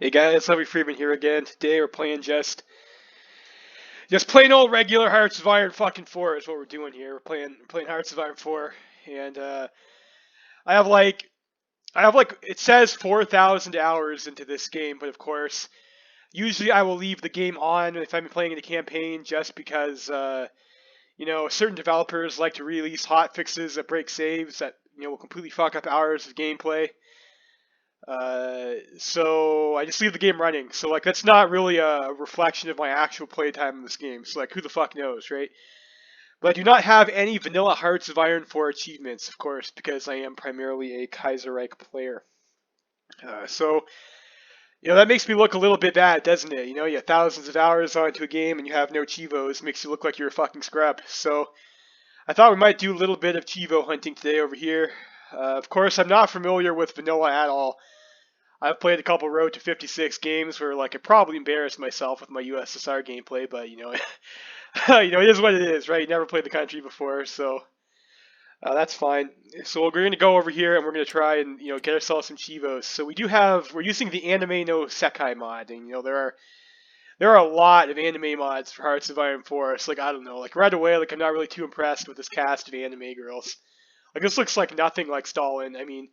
Hey guys, Lovey Freeman here again. Today we're playing just plain old regular Hearts of Iron fucking 4 is what we're doing here. We're playing Hearts of Iron 4, and I have like it says 4,000 hours into this game, but of course, usually I will leave the game on if I'm playing in a campaign just because certain developers like to release hot fixes that break saves that will completely fuck up hours of gameplay. So I just leave the game running. So like that's not really a reflection of my actual playtime in this game. So like who the fuck knows, right? But I do not have any vanilla Hearts of Iron 4 achievements, of course, because I am primarily a Kaiserreich player. So that makes me look a little bit bad, doesn't it? You have thousands of hours onto a game and you have no Chivos. It makes you look like you're a fucking scrub. So I thought we might do a little bit of Chivo hunting today over here. Of course, I'm not familiar with vanilla at all. I've played a couple Road to 56 games where like I probably embarrassed myself with my USSR gameplay, but it is what it is, right? You never played the country before, so that's fine. So we're going to go over here and we're going to try and get ourselves some Chivos. So we're using the Anime no Sekai mod, and there are a lot of anime mods for Hearts of Iron 4. So like I don't know, like right away, like I'm not really too impressed with this cast of anime girls. Like this looks like nothing like Stalin. I mean.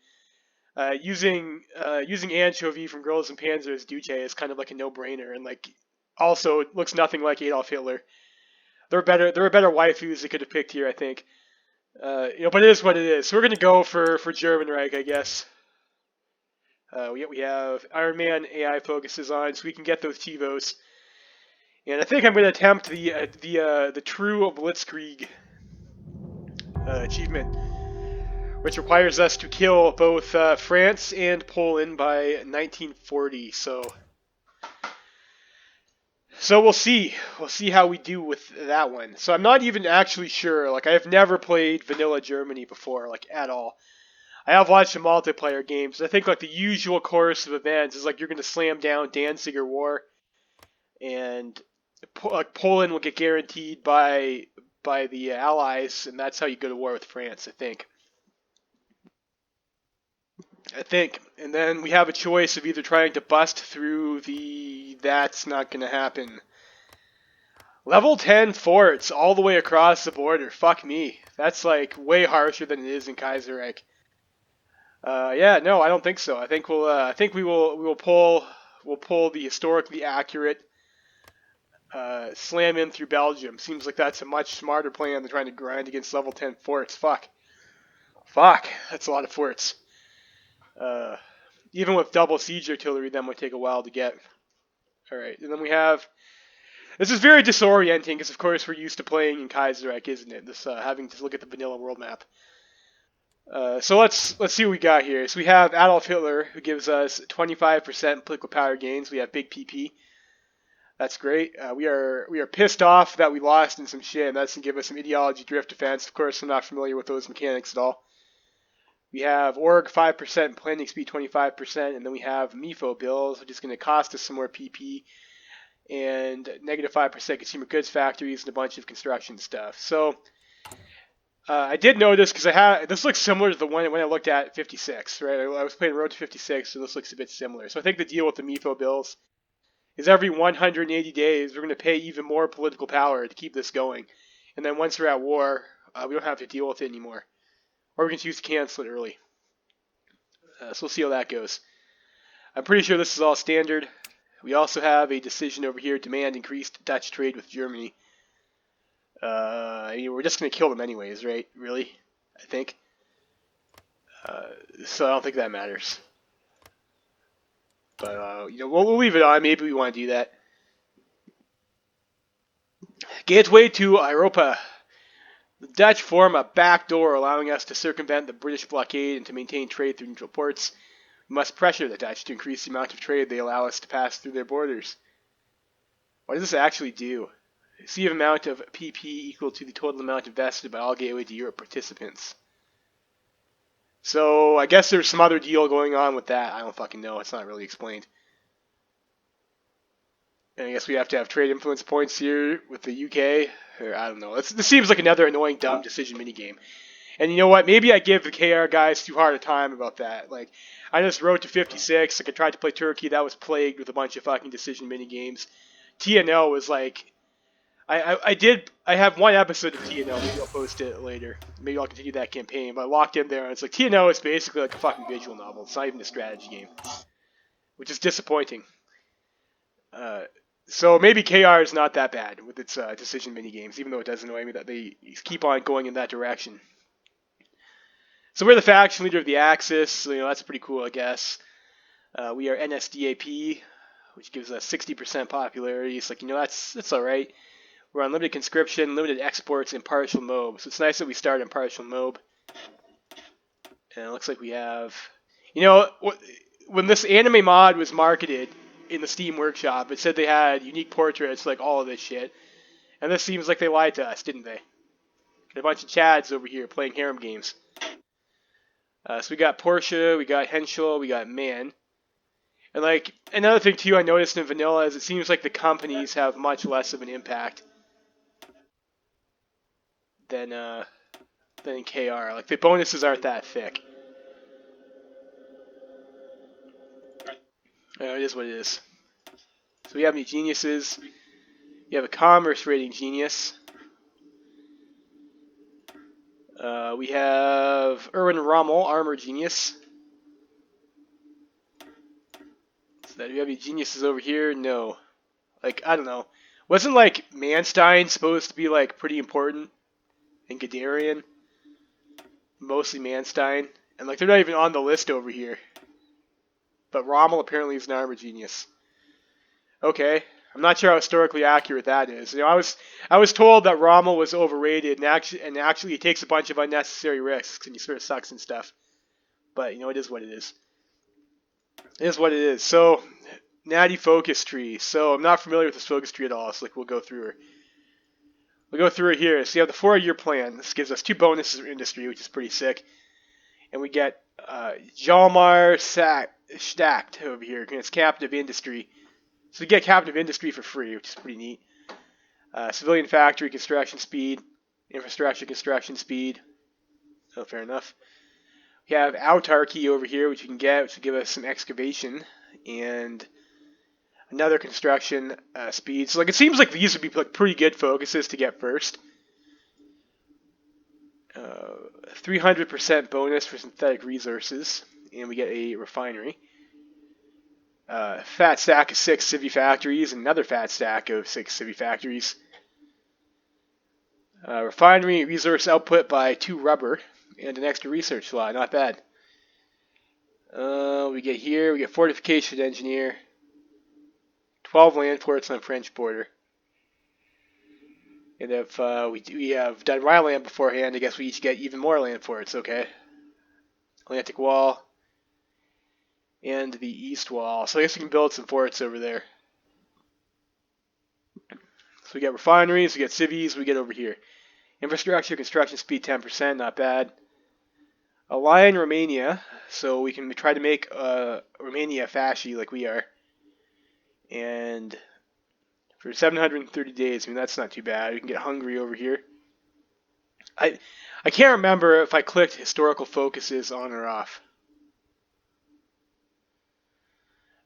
Using Anchovy from Girls and Panzer as Duce is kind of like a no-brainer, and like also it looks nothing like Adolf Hitler. There are better waifus they could have picked here, I think. But it is what it is. So we're gonna go for German Reich, I guess. We have Iron Man AI focuses on, so we can get those Chivos. And I think I'm gonna attempt the true Blitzkrieg achievement, which requires us to kill both France and Poland by 1940. So we'll see. We'll see how we do with that one. So I'm not even actually sure. Like I have never played vanilla Germany before, like at all. I have watched some multiplayer games. I think like the usual course of events is like you're going to slam down Danziger War, and like Poland will get guaranteed by the Allies, and that's how you go to war with France. I think. And then we have a choice of either trying to bust through the... That's not going to happen. Level 10 forts all the way across the border. Fuck me. That's like way harsher than it is in Kaiserreich. Yeah, no, I don't think so. I think we'll pull the historically accurate slam in through Belgium. Seems like that's a much smarter plan than trying to grind against level 10 forts. Fuck, that's a lot of forts. Even with double siege artillery, that might take a while to get. Alright, and then we have... This is very disorienting, because of course we're used to playing in Kaiserreich, isn't it? This having to look at the vanilla world map. So let's see what we got here. So we have Adolf Hitler, who gives us 25% political power gains. We have big PP. That's great. We are pissed off that we lost in some shit, and that's going to give us some ideology drift defense. Of course, I'm not familiar with those mechanics at all. We have Org 5%, planning speed 25%, and then we have MIFO bills, which is going to cost us some more PP, and negative 5% consumer goods factories, and a bunch of construction stuff. So I did notice, because this looks similar to the one when I looked at 56, right? I was playing Road to 56, so this looks a bit similar. So I think the deal with the MIFO bills is every 180 days we're going to pay even more political power to keep this going. And then once we're at war, we don't have to deal with it anymore. Or we can choose to cancel it early. So we'll see how that goes. I'm pretty sure this is all standard. We also have a decision over here, demand increased Dutch trade with Germany. We're just going to kill them anyways, right? Really? I think. So I don't think that matters. But, we'll leave it on. Maybe we want to do that. Gateway to Europa. The Dutch form a back door allowing us to circumvent the British blockade and to maintain trade through neutral ports. We must pressure the Dutch to increase the amount of trade they allow us to pass through their borders. What does this actually do? See an amount of PP equal to the total amount invested by all Gateway to Europe participants. So I guess there's some other deal going on with that. I don't fucking know. It's not really explained. And I guess we have to have trade influence points here with the UK. Or I don't know. This seems like another annoying, dumb decision minigame. And you know what? Maybe I give the KR guys too hard a time about that. Like, I just wrote to 56. Like, I tried to play Turkey. That was plagued with a bunch of fucking decision mini games. TNO was like, I have one episode of TNO. Maybe I'll post it later. Maybe I'll continue that campaign. But I walked in there and it's like TNO is basically like a fucking visual novel. It's not even a strategy game, which is disappointing. So maybe KR is not that bad with its decision mini games, even though it does annoy me that they keep on going in that direction. So we're the faction leader of the Axis. So, that's pretty cool, I guess. We are NSDAP, which gives us 60% popularity. It's like, that's all right. We're on limited conscription, limited exports, and partial MOB. So it's nice that we start in partial MOB. And it looks like we have, when this anime mod was marketed in the Steam Workshop, it said they had unique portraits, like all of this shit. And this seems like they lied to us, didn't they? Got a bunch of Chads over here playing harem games. So we got Porsche, we got Henschel, we got Man. And like another thing too I noticed in vanilla is it seems like the companies have much less of an impact than in KR. Like the bonuses aren't that thick. It is what it is. So we have any geniuses. You have a commerce rating genius. We have Erwin Rommel, armor genius. So do we have any geniuses over here? No. Like, I don't know. Wasn't like Manstein supposed to be like pretty important in Guderian? Mostly Manstein. And like they're not even on the list over here. But Rommel apparently is an armor genius. Okay. I'm not sure how historically accurate that is. I was told that Rommel was overrated, and actually he takes a bunch of unnecessary risks, and he sort of sucks and stuff. But it is what it is. It is what it is. So, Natty focus tree. So I'm not familiar with this focus tree at all. So we'll go through her. We'll go through it here. So you have the 4-year plan. This gives us 2 bonuses for industry, which is pretty sick. And we get Jalmar stacked over here. It's captive industry. So we get captive industry for free, which is pretty neat. Civilian factory construction speed, infrastructure construction speed. Oh, fair enough. We have autarky over here, which we can get, which will give us some excavation and another construction speed. So like it seems like these would be like pretty good focuses to get first. 300% bonus for synthetic resources, and we get a refinery. Fat stack of 6 civvy factories, and another fat stack of 6 civvy factories. Refinery resource output by 2 rubber, and an extra research slot. Not bad. We get fortification engineer. 12 land forts on French border. And if we have done Rhineland beforehand, I guess we each get even more land forts. Okay. Atlantic Wall. And the East Wall. So I guess we can build some forts over there. So we get refineries, we get civies, we get over here. Infrastructure, construction speed 10%, not bad. Align Romania, so we can try to make Romania fasci like we are. And for 730 days, I mean, that's not too bad. We can get Hungary over here. I can't remember if I clicked historical focuses on or off.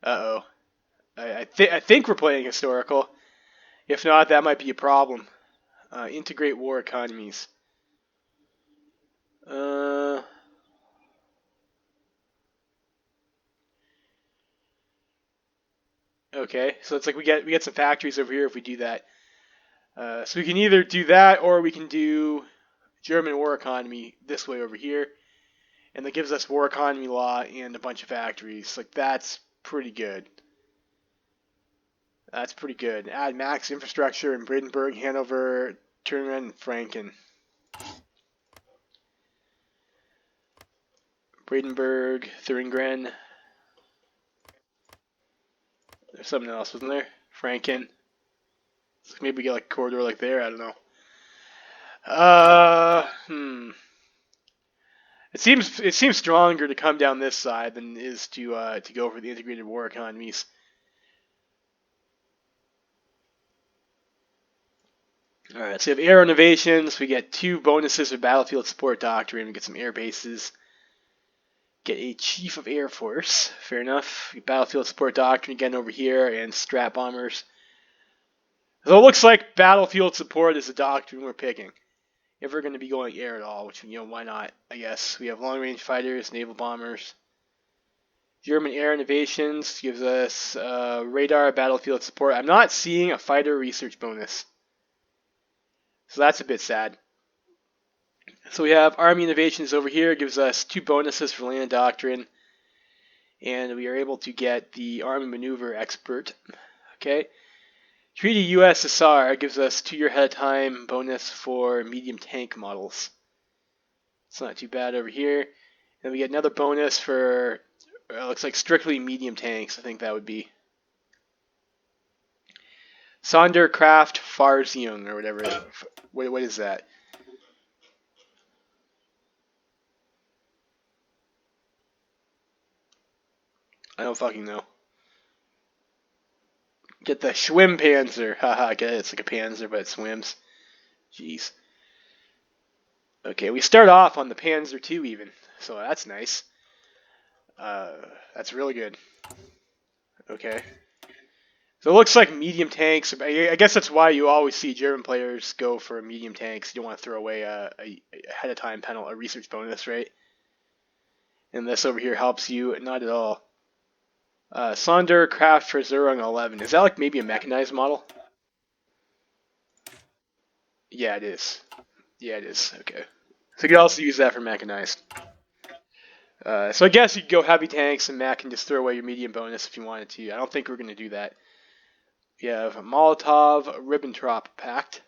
Uh-oh. I think we're playing historical. If not, that might be a problem. Integrate war economies. Okay, so it's like we get some factories over here if we do that. So we can either do that or we can do German war economy this way over here. And that gives us war economy law and a bunch of factories. Like, that's pretty good. That's pretty good. Add max infrastructure in Brandenburg, Hanover, Turnen, and Franken. Brandenburg, Thuringen. There's something else, wasn't there? Franken. So maybe we get like a corridor like there. I don't know. It seems stronger to come down this side than it is to go for the integrated war economies. Alright, so we have air innovations. We get 2 bonuses for battlefield support doctrine. We get some air bases. Get a Chief of Air Force. Fair enough. Battlefield support doctrine again over here, and strat bombers. So it looks like battlefield support is the doctrine we're picking. If we're going to be going air at all, which, why not, I guess. We have long-range fighters, naval bombers. German air innovations gives us radar, battlefield support. I'm not seeing a fighter research bonus. So that's a bit sad. So we have Army Innovations over here, gives us 2 bonuses for land doctrine, and we are able to get the Army Maneuver Expert. Okay. Treaty USSR gives us 2-year ahead of time bonus for medium tank models. It's not too bad over here. And we get another bonus for, looks like strictly medium tanks, I think that would be. Sonderkraft Farsiung, or whatever. What is that? I don't fucking know. Get the Schwimmpanzer. Haha, get it. It's like a panzer, but it swims. Jeez. Okay, we start off on the Panzer II even, so that's nice. That's really good. Okay. So it looks like medium tanks. I guess that's why you always see German players go for medium tanks. You don't want to throw away a ahead of time penalty, a research bonus, right? And this over here helps you. Not at all. Sonderkraft Versuchung 11. Is that like maybe a mechanized model? Yeah, it is. Yeah, it is. Okay. So you can also use that for mechanized. So I guess you could go heavy tanks and mech and just throw away your medium bonus if you wanted to. I don't think we're going to do that. We have Molotov-Ribbentrop Pact.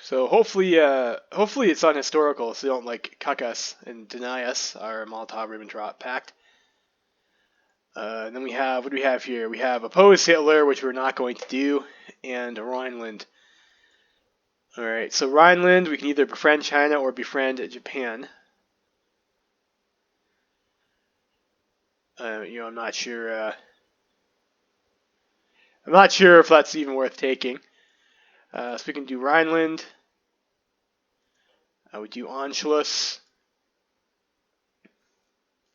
So hopefully it's on historical, so they don't like cuck us and deny us our Molotov-Ribbentrop Pact. And then we have, what do we have here? We have oppose Hitler, which we're not going to do, and Rhineland. Alright, so Rhineland, we can either befriend China or befriend Japan. I'm not sure. I'm not sure if that's even worth taking. So we can do Rhineland. We do Anschluss.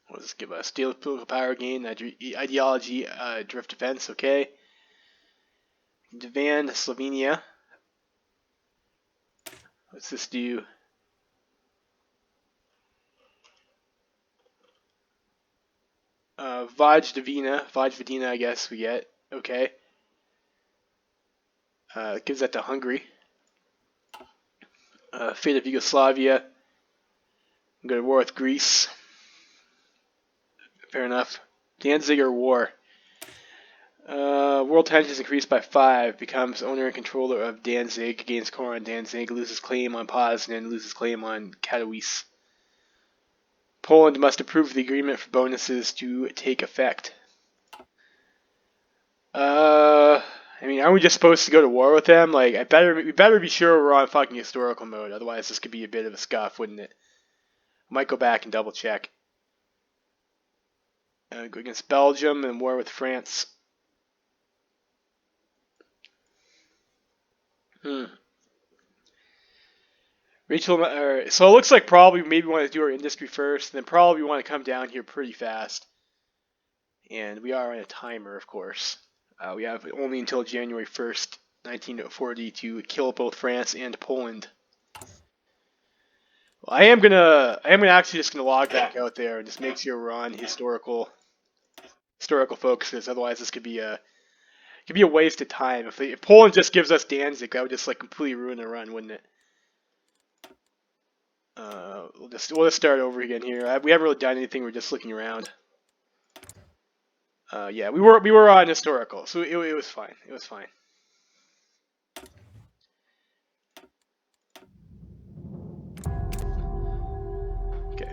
What does this give us? Daily political power gain, ideology, drift defense, okay. Devan, Slovenia. What's this do? Vojvodina, I guess we get. Okay. Gives that to Hungary. Fate of Yugoslavia. Go to war with Greece. Fair enough. Danziger War. World tensions increased by 5. Becomes owner and controller of Danzig. Gains core on Danzig. Loses claim on Poznan. Loses claim on Katowice. Poland must approve the agreement for bonuses to take effect. I mean, aren't we just supposed to go to war with them? Like, we better be sure we're on fucking historical mode. Otherwise, this could be a bit of a scuff, wouldn't it? Might go back and double check. Go against Belgium and war with France. Rachel, so it looks like probably maybe we want to do our industry first, and then probably we want to come down here pretty fast. And we are on a timer, of course. We have only until January 1st, 1940 to kill both France and Poland. Well, I am gonna actually just gonna log back out there and just make sure we're on historical focuses. Otherwise, this could be a waste of time. If Poland just gives us Danzig, that would just like completely ruin the run, wouldn't it? We'll just start over again here. We haven't really done anything. We're just looking around. Yeah, we were on historical, so it was fine. It was fine. Okay.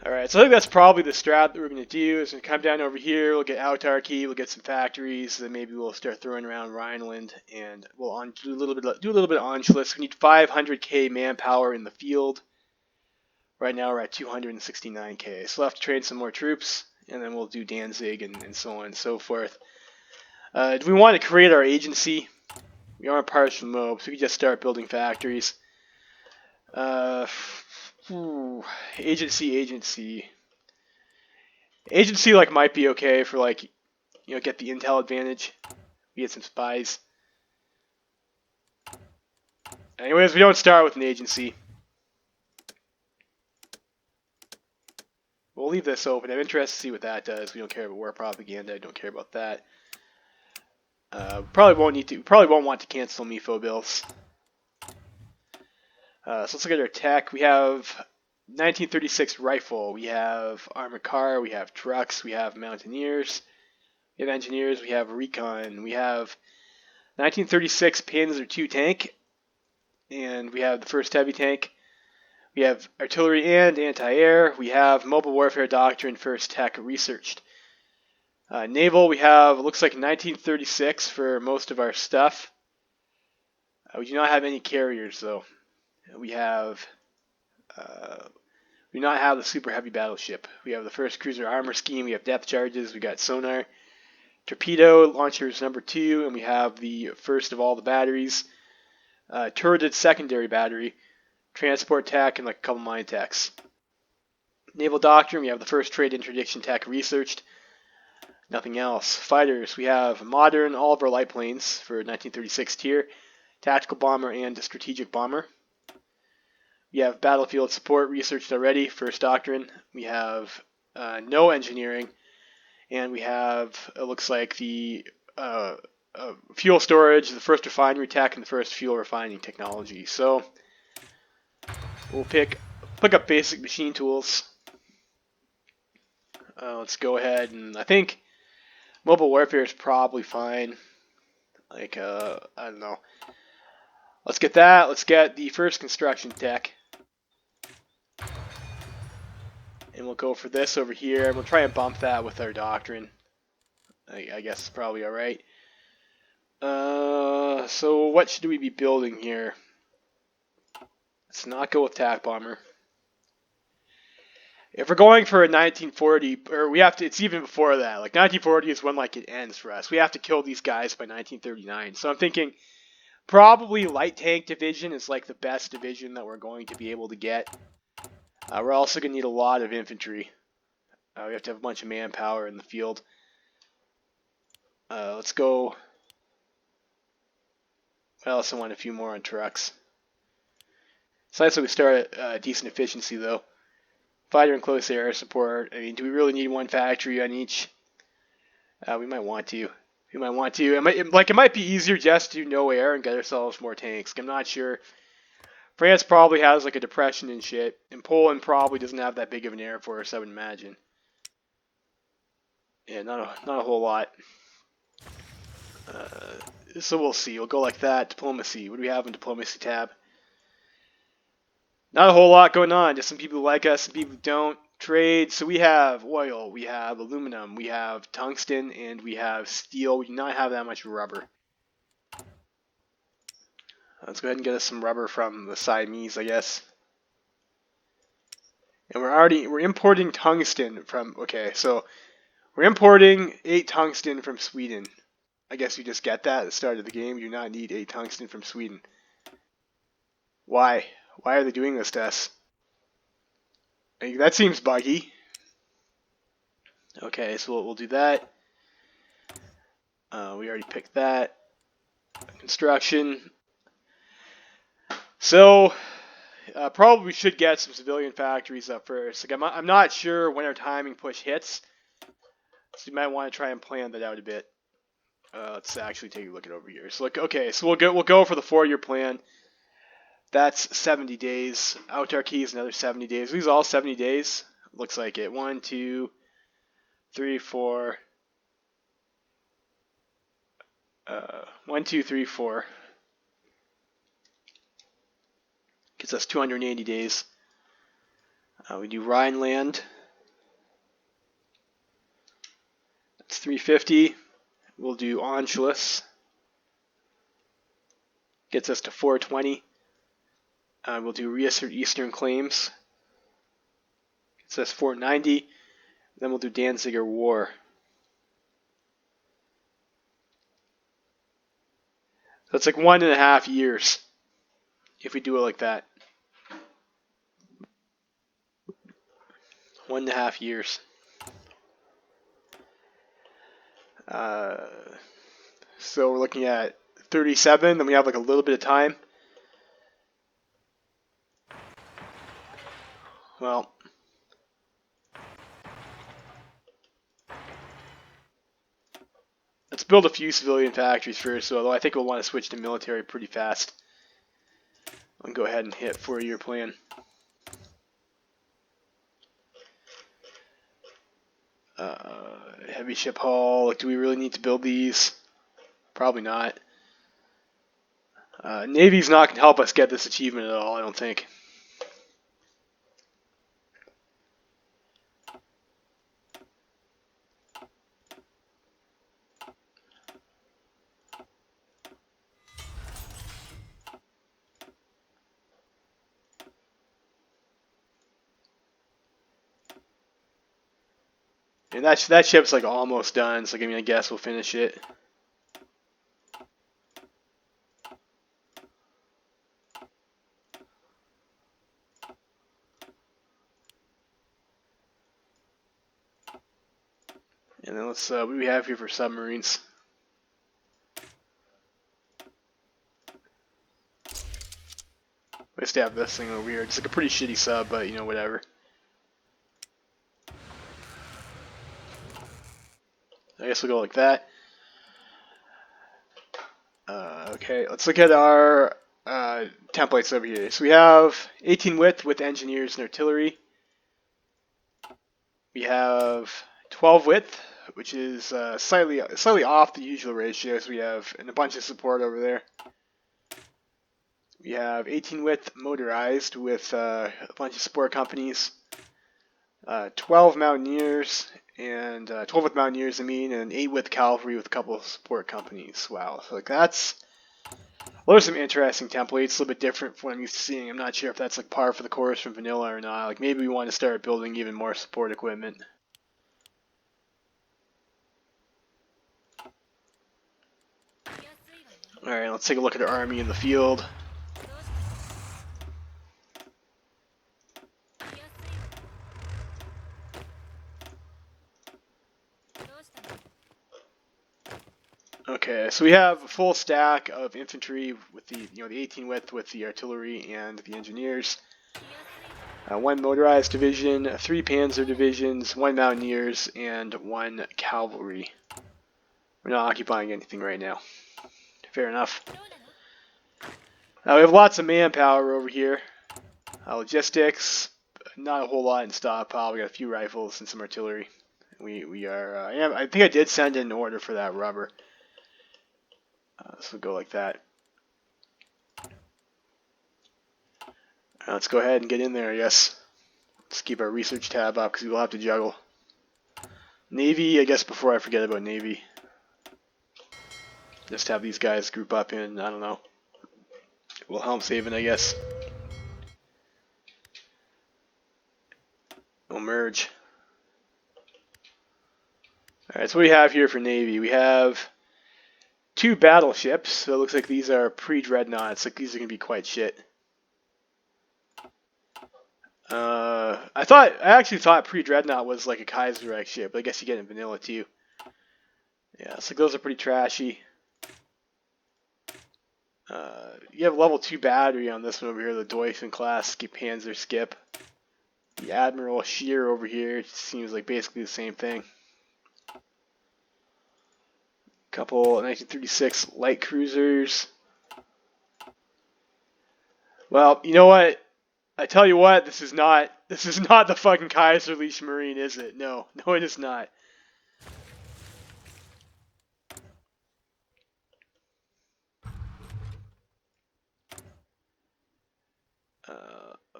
All right, so I think that's probably the strat that we're going to do. Is going to come down over here. We'll get autarky. We'll get some factories. Then maybe we'll start throwing around Rhineland, and we'll do a little bit of Anschluss. We need 500k manpower in the field. Right now we're at 269k, so we'll have to train some more troops, and then we'll do Danzig and so on and so forth. Do we want to create our agency? We aren't partial from MOB, so we can just start building factories. Agency like might be okay for like, get the intel advantage. We get some spies. Anyways, we don't start with an agency. We'll leave this open. I'm interested to see what that does. We don't care about war propaganda. I don't care about that. Probably won't want to cancel MIFO bills. So let's look at our tech. We have 1936 rifle. We have armored car. We have trucks. We have mountaineers. We have engineers. We have recon. We have 1936 Panzer II tank, and we have the first heavy tank. We have artillery and anti-air. We have mobile warfare doctrine, first tech researched. Naval, we have, it looks like 1936 for most of our stuff. We do not have any carriers, though. We do not have the super heavy battleship. We have the first cruiser armor scheme. We have depth charges. We got sonar, torpedo launchers number 2, and we have the first of all the batteries. Turreted secondary battery, transport tech, and like a couple mine techs. Naval doctrine, we have the first trade interdiction tech researched. Nothing else. Fighters, we have modern, all of our light planes for 1936 tier, tactical bomber and strategic bomber. We have battlefield support researched already, first doctrine. We have no engineering, and we have, it looks like, the fuel storage, the first refinery tech, and the first fuel refining technology. So we'll pick up basic machine tools. Let's go ahead, and I think mobile warfare is probably fine. Like, I don't know. Let's get that. Let's get the first construction tech. And we'll go for this over here, and we'll try and bump that with our doctrine. I guess it's probably alright. So what should we be building here? Let's not go with TAC bomber. If we're going for a 1940, or we have to, it's even before that. Like 1940 is when like it ends for us. We have to kill these guys by 1939. So I'm thinking probably light tank division is like the best division that we're going to be able to get. We're also going to need a lot of infantry. We have to have a bunch of manpower in the field. Let's go. I also want a few more on trucks. It's nice that we start at decent efficiency though. Fighter and close air support. I mean, do we really need one factory on each? We might want to. It might be easier just to do no air and get ourselves more tanks. I'm not sure. France probably has like a depression and shit, and Poland probably doesn't have that big of an air force, I would imagine. Yeah, not a whole lot. So we'll see. We'll go like that. Diplomacy. What do we have in diplomacy tab? Not a whole lot going on. Just some people who like us, some people who don't. Trade. So we have oil, we have aluminum, we have tungsten, and we have steel. We do not have that much rubber. Let's go ahead and get us some rubber from the Siamese, I guess. And we're importing tungsten from, okay, so we're importing 8 tungsten from Sweden. I guess you just get that at the start of the game. You do not need 8 tungsten from Sweden. Why? Why are they doing this to us? That seems buggy. Okay, so we'll do that. We already picked that. Construction. So, probably should get some civilian factories up first. Like, I'm not sure when our timing push hits, so you might want to try and plan that out a bit. Let's actually take a look at over here. So, okay, so we'll go for the 4-year plan. That's 70 days. Autarky is another 70 days. These are all 70 days. Looks like it. 1, 2, 3, 4. 1, 2, 3, 4. Gets us 280 days. We do Rhineland. That's 350. We'll do Anschluss. Gets us to 420. We'll do Reassert Eastern Claims. Gets us 490. Then we'll do Danziger War. So it's like 1.5 years if we do it like that. 1.5 years. So we're looking at 37. Then we have like a little bit of time. Well, let's build a few civilian factories first. So although I think we'll want to switch to military pretty fast. I'll go ahead and hit 4-year plan. Heavy ship hull. Like, do we really need to build these? Probably not. Navy's not going to help us get this achievement at all, I don't think. And that ship's like almost done, so I guess we'll finish it. And then let's, what do we have here for submarines? Let's have this thing over here. It's like a pretty shitty sub, but whatever. I guess we'll go like that. Okay, let's look at our templates over here. So we have 18 width with engineers and artillery. We have 12 width, which is slightly off the usual ratio. So we have a bunch of support over there. We have 18 width motorized with a bunch of support companies. 12 mountaineers and 12 with mountaineers, and 8 with cavalry with a couple of support companies. Wow, so like those are some interesting templates, a little bit different from what I'm used to seeing. I'm not sure if that's like par for the course from vanilla or not. Like maybe we want to start building even more support equipment. All right, let's take a look at our army in the field. Okay, so we have a full stack of infantry with the the 18 width with the artillery and the engineers. 1 motorized division, 3 panzer divisions, 1 mountaineers, and 1 cavalry. We're not occupying anything right now. Fair enough. We have lots of manpower over here. Logistics, not a whole lot in stockpile. We got a few rifles and some artillery. We are. I think I did send in an order for that rubber. So we'll go like that. Let's go ahead and get in there, I guess. Let's keep our research tab up because we'll have to juggle. Navy, I guess before I forget about Navy. Just have these guys group up in, I don't know, Wilhelmshaven, I guess. We'll merge. Alright, so what we have here for Navy, we have 2 battleships. So it looks like these are pre-dreadnoughts. Like these are going to be quite shit. I actually thought pre-dreadnought was like a Kaiserreich ship, but I guess you get it in vanilla too. Yeah, so those are pretty trashy. You have level 2 battery on this one over here, the Deutschen class Panzer Skip. The Admiral Scheer over here seems like basically the same thing. Couple 1936 light cruisers. Well, you know what? I tell you what, this is not the fucking Kaiserliche Marine, is it? No, it is not.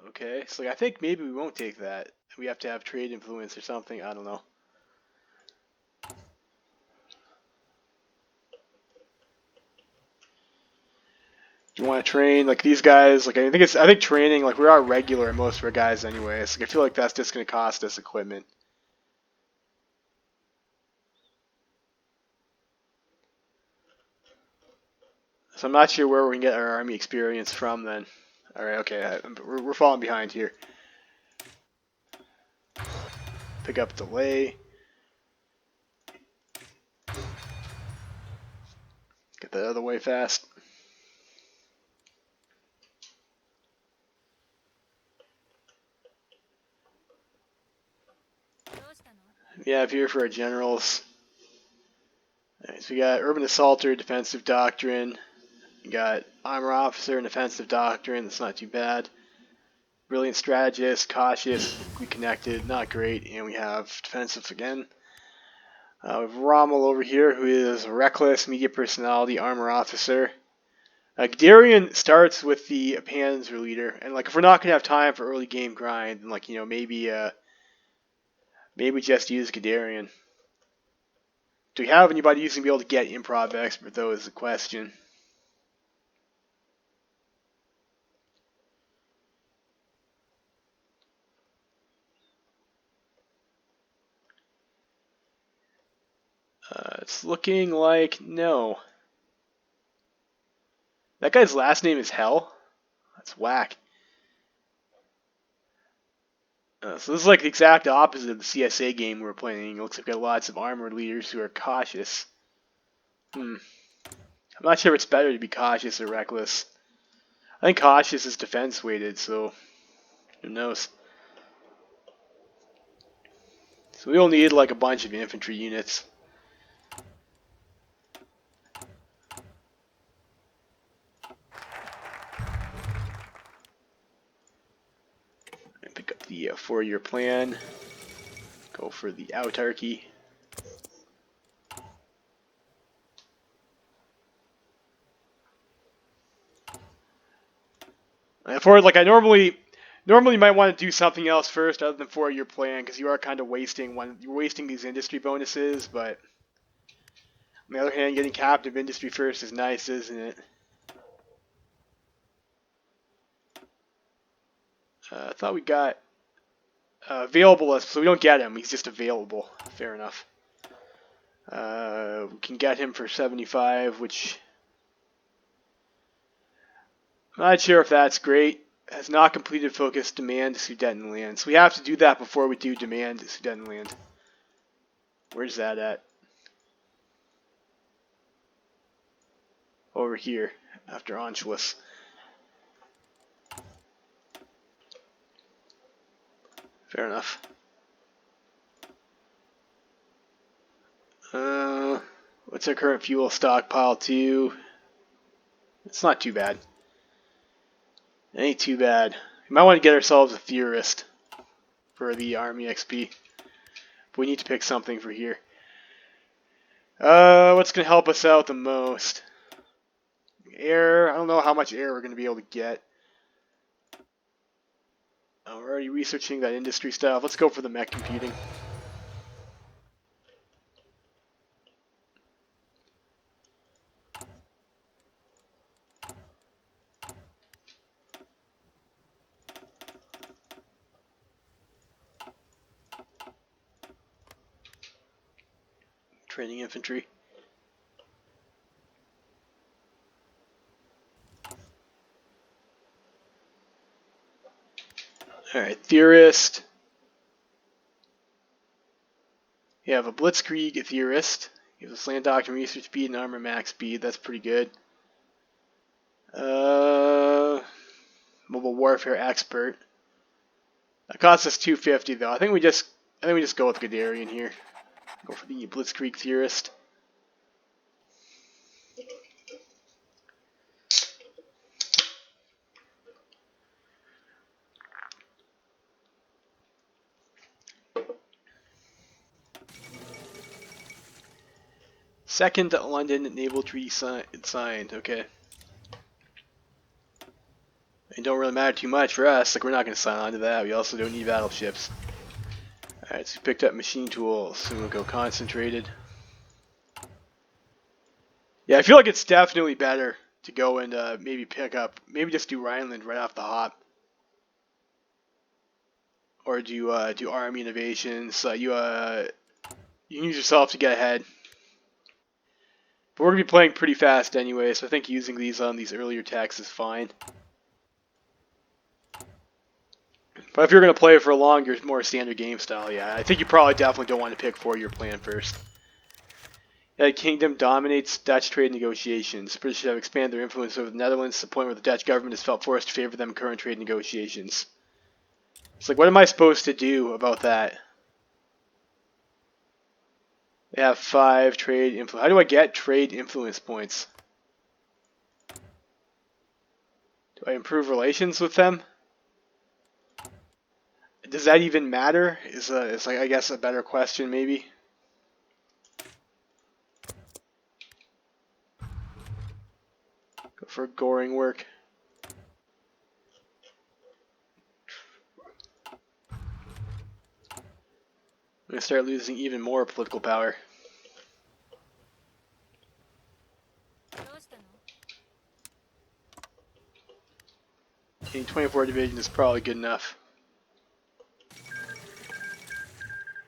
Okay, so like, I think maybe we won't take that. We have to have trade influence or something. I don't know. Do you want to train like these guys? Like I think training, like we are regular in most of our guys anyways. Like I feel like that's just going to cost us equipment. So I'm not sure where we can get our army experience from then. Alright, okay, we're falling behind here. Pick up delay. Get that other way fast. Yeah, I'm here for our generals. Alright, so we got Urban Assaulter, Defensive Doctrine. We got Armor Officer and Defensive Doctrine. That's not too bad. Brilliant Strategist, Cautious, Reconnected, not great. And we have Defensive again. We have Rommel over here, who is Reckless, Media Personality, Armor Officer. Guderian starts with the Panzer Leader, and like if we're not gonna have time for early game grind, then like maybe just use Guderian. Do we have anybody who's gonna be able to get Improv Expert though is the question. It's looking like no. That guy's last name is Hell. That's whack. So this is like the exact opposite of the CSA game we're playing. It looks like we got lots of armored leaders who are cautious. I'm not sure if it's better to be cautious or reckless. I think cautious is defense weighted, so who knows. So we'll need like a bunch of infantry units. Pick up the 4-year plan. Go for the autarky. For like I normally might want to do something else first other than 4-year plan because you are kind of wasting these industry bonuses, but on the other hand, getting captive industry first is nice, isn't it? I thought we got available, so we don't get him. He's just available. Fair enough. We can get him for 75, which I'm not sure if that's great. Has not completed focus demand Sudetenland. So we have to do that before we do demand Sudetenland. Where's that at? Over here, after Anschluss. Fair enough. What's our current fuel stockpile to? It's not too bad. It ain't too bad. We might want to get ourselves a theorist for the army XP. But we need to pick something for here. What's going to help us out the most? Air. I don't know how much air we're going to be able to get. We're already researching that industry stuff. Let's go for the mech computing. Training infantry. Alright, theorist. You have a Blitzkrieg theorist. Gives us land doctrine research speed and armor max speed. That's pretty good. Mobile warfare expert. That costs us 250 though. I think we just go with Guderian here. Go for the Blitzkrieg theorist. Second London Naval Treaty signed. Okay. It don't really matter too much for us. Like we're not going to sign on to that. We also don't need battleships. All right, so we picked up machine tools. So we'll go concentrated. Yeah, I feel like it's definitely better to go and maybe just do Rhineland right off the hop, or do army innovations. You can use yourself to get ahead. But we're going to be playing pretty fast anyway, so I think using these on these earlier attacks is fine. But if you're going to play for a longer, more standard game style, yeah, I think you probably definitely don't want to pick 4-year plan first. United Kingdom dominates Dutch trade negotiations. The British have expanded their influence over the Netherlands to the point where the Dutch government has felt forced to favor them in current trade negotiations. It's like, what am I supposed to do about that? They have 5 trade influence. How do I get trade influence points? Do I improve relations with them? Does that even matter? Is like, I guess, a better question maybe. Go for goring work. I'm going to start losing even more political power. Getting 24 division is probably good enough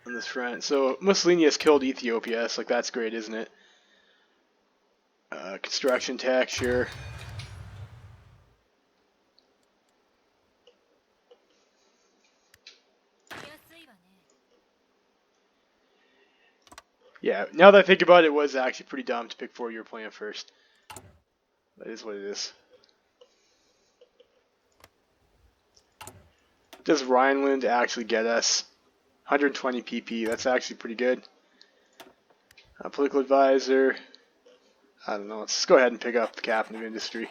on this front. So Mussolini has killed Ethiopia, so like that's great, isn't it? Construction tax, sure. Yeah, now that I think about it, it was actually pretty dumb to pick 4-year plan first. That is what it is. Does Rhineland actually get us 120 PP? That's actually pretty good. Political advisor. I don't know. Let's just go ahead and pick up the captain of industry.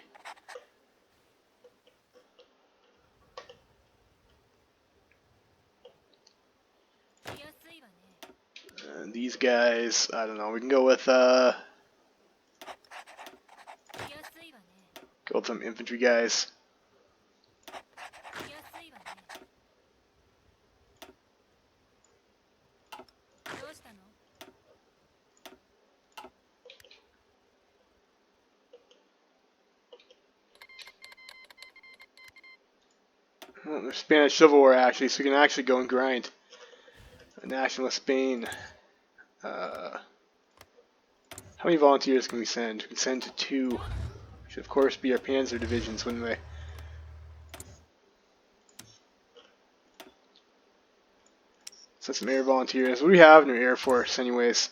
And these guys, I don't know. We can go with some infantry guys. Well, there's Spanish Civil War actually, so we can actually go and grind. Nationalist Spain. How many volunteers can we send? We can send to 2. Should of course be our Panzer divisions, wouldn't they? Send some air volunteers. What do we have in our Air Force, anyways?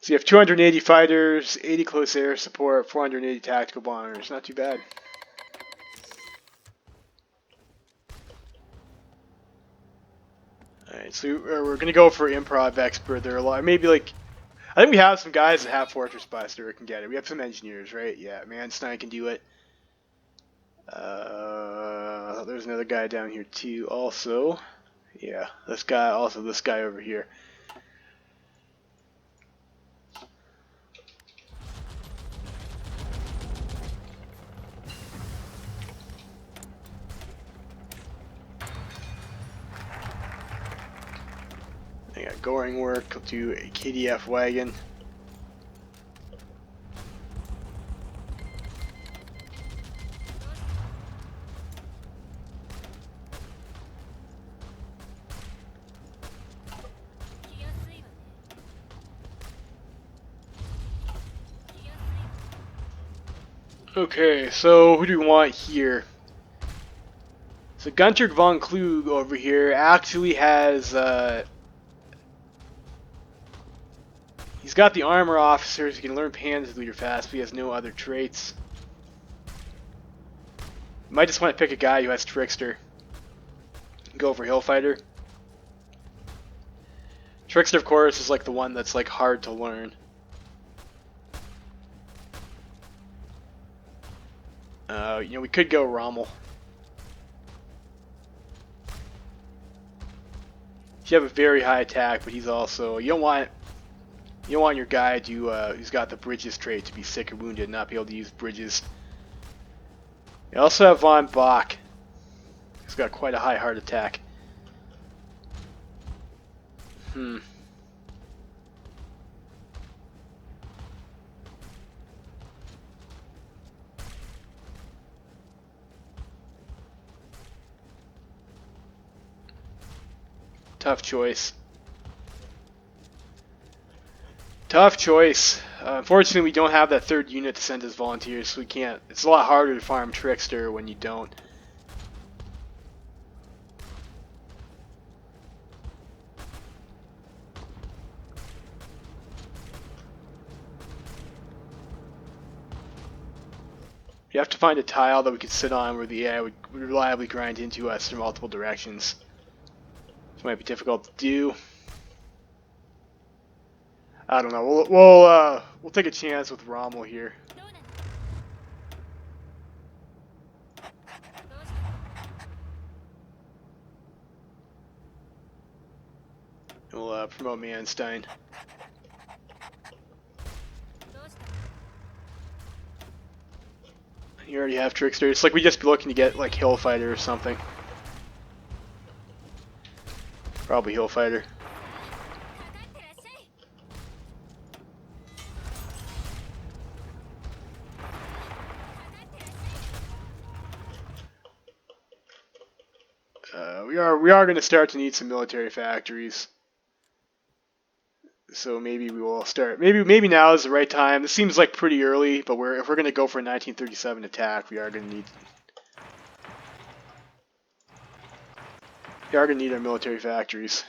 So you have 280 fighters, 80 close air support, 480 tactical bombers. Not too bad. Alright, so we're going to go for improv expert. There are a lot, maybe like, I think we have some guys that have Fortress Buster who can get it. We have some engineers, right? Yeah, Manstein can do it. There's another guy down here too also. Yeah, this guy, also this guy over here. I got goring work, I'll do a KDF wagon. Okay, so who do we want here? So Gunter von Klug over here actually has, he's got the armor officers, he can learn Panzerleader fast, but he has no other traits. You might just want to pick a guy who has Trickster. Go for Hillfighter. Trickster, of course, is like the one that's like hard to learn. You know, we could go Rommel. You have a very high attack, but he's also, you don't want your guy to who's got the bridges trait to be sick or wounded and not be able to use bridges. You also have von Bach. He's got quite a high heart attack. Tough choice. Tough choice. Unfortunately, we don't have that third unit to send as volunteers, so we can't. It's a lot harder to farm Trickster when you don't. You have to find a tile that we could sit on where the AI would reliably grind into us from multiple directions. This might be difficult to do. I don't know. We'll take a chance with Rommel here. We'll promote Manstein. You already have Trickster. It's like we just be looking to get like Hillfighter or something. Probably Hillfighter. We are going to start to need some military factories. So maybe we will start. Maybe now is the right time. This seems like pretty early, but if we're going to go for a 1937 attack, we are going to need our military factories.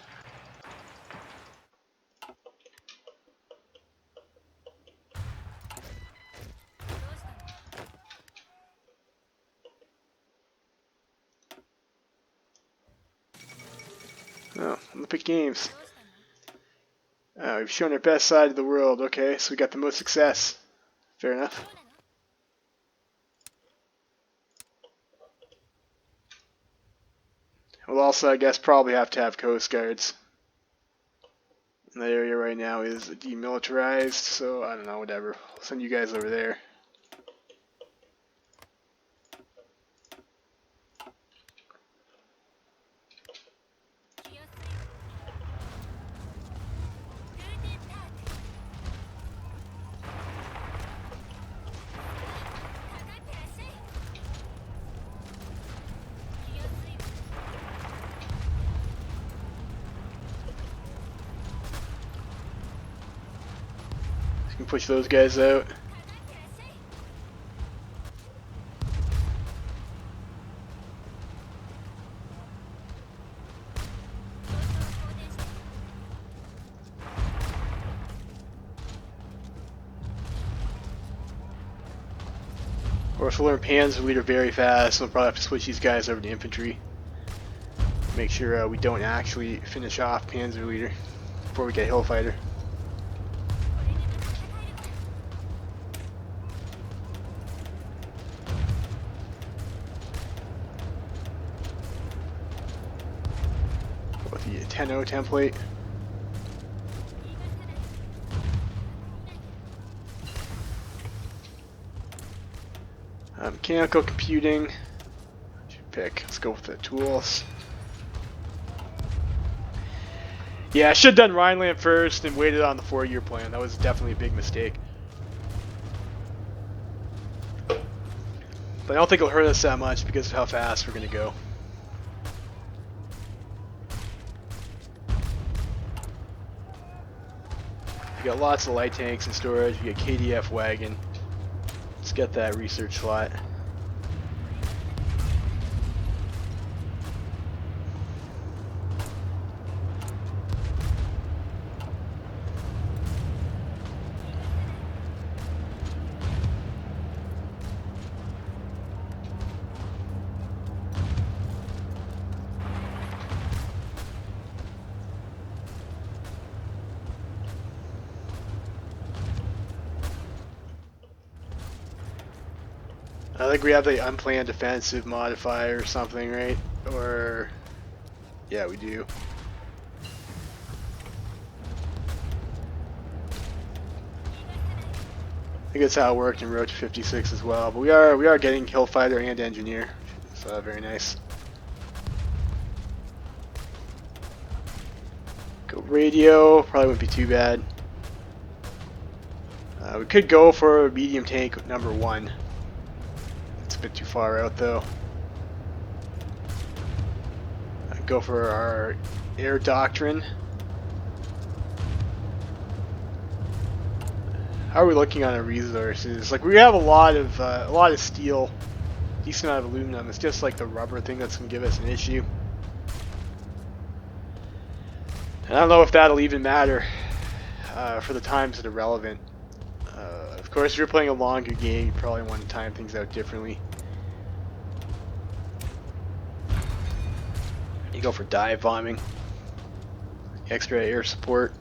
Oh, Olympic Games. We've shown our best side of the world. Okay, so we got the most success. Fair enough. We'll also, I guess, probably have to have Coast Guards. And that area right now is demilitarized, so I don't know, whatever. I'll send you guys over there. You can push those guys out. Of course, we'll learn Panzer Leader very fast, so we'll probably have to switch these guys over to infantry. Make sure we don't actually finish off Panzer Leader before we get Hillfighter. With the 10-0 template. Mechanical computing. Should pick. Let's go with the tools. Yeah, I should have done Rhineland first and waited on the 4-year plan. That was definitely a big mistake. But I don't think it'll hurt us that much because of how fast we're going to go. We got lots of light tanks in storage. We got KDF wagon. Let's get that research slot. I think we have the unplanned defensive modifier or something, right? Or, yeah, we do. I think that's how it worked in Roach 56 as well. But we are getting Hillfighter and Engineer, so very nice. Go radio, probably wouldn't be too bad. We could go for medium tank number 1. It's a bit too far out though. Go for our air doctrine. How are we looking on our resources? Like we have a lot of steel, decent amount of aluminum. It's just like the rubber thing that's gonna give us an issue. And I don't know if that'll even matter for the times that are relevant. Of course, if you're playing a longer game, you probably want to time things out differently. You go for dive bombing, extra air support.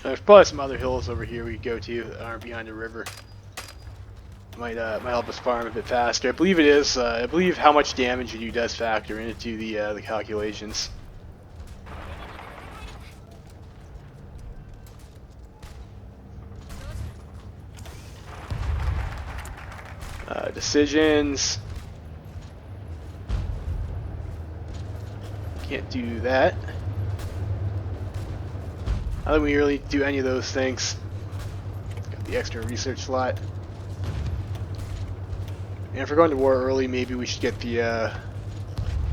There's probably some other hills over here we could go to that aren't behind the river. Might help us farm a bit faster. I believe it is. I believe how much damage you do does factor into the calculations. Decisions. Can't do that. I don't think we really do any of those things. Got the extra research slot. And if we're going to war early, maybe we should get the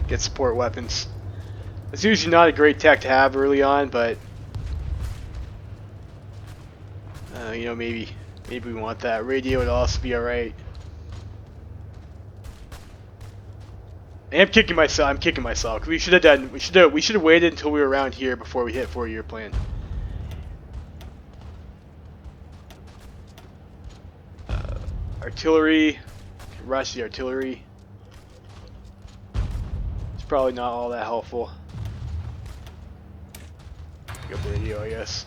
get support weapons. It's usually not a great tech to have early on, but you know, maybe we want that. Radio would also be alright. I'm kicking myself. Cause we should have done. We should have waited until we were around here before we hit 4-year plan. Artillery, rush the artillery. It's probably not all that helpful. Pick up radio, I guess.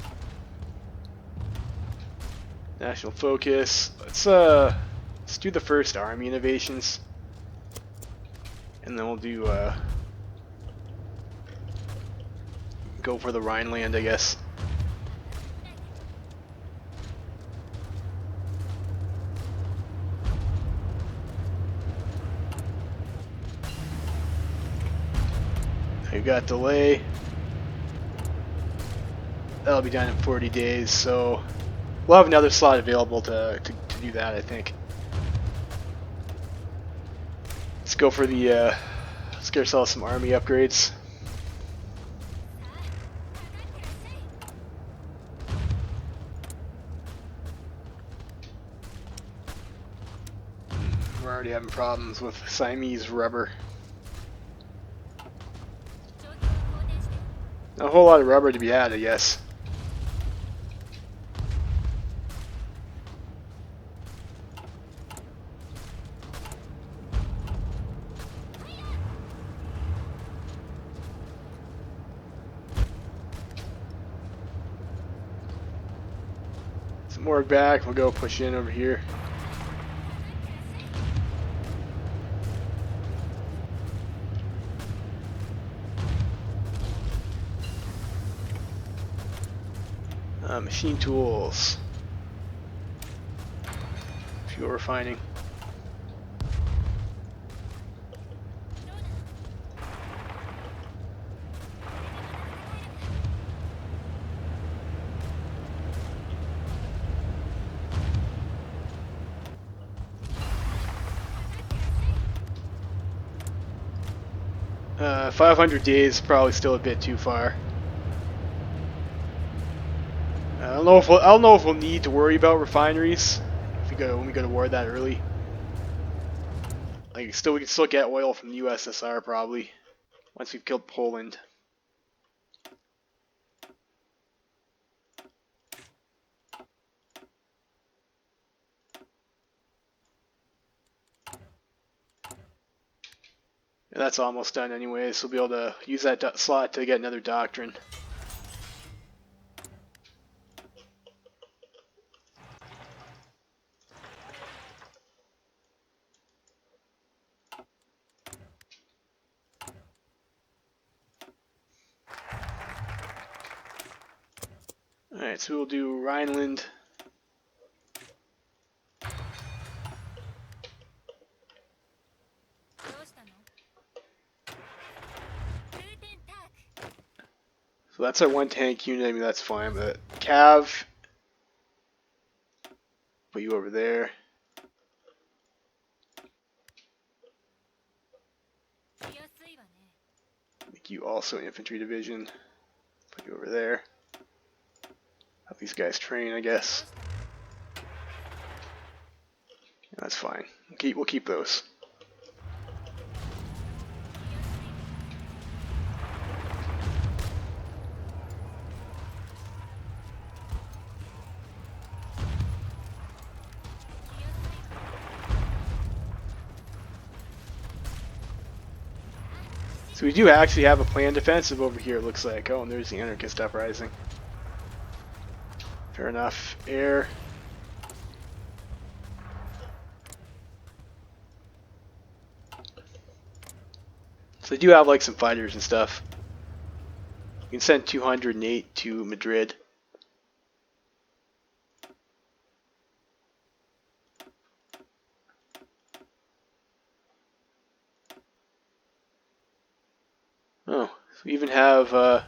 National focus. Let's do the first army innovations, and then we'll do go for the Rhineland, I guess. We got delay. That'll be done in 40 days, so we'll have another slot available to do that, I think. Let's go for the let's get ourselves some army upgrades. We're already having problems with Siamese rubber. Not a whole lot of rubber to be had, I guess. Some more back, we'll go push in over here. Machine tools. Fuel refining. Uh, 500 days probably still a bit too far. I don't know if we'll need to worry about refineries when we go to war that early. Like we can still get oil from the USSR probably once we've killed Poland. And that's almost done anyway, so we'll be able to use that slot to get another doctrine. Alright, so we'll do Rhineland. So that's our 1 tank unit. I mean, that's fine. But Cav, put you over there. Make you also an infantry division. Put you over there. Have these guys train, I guess. That's fine. We'll keep those. So we do actually have a planned defensive over here, it looks like. Oh, and there's the anarchist uprising. Fair enough. Air. So they do have like some fighters and stuff. You can send 208 to Madrid. Oh, so we even have an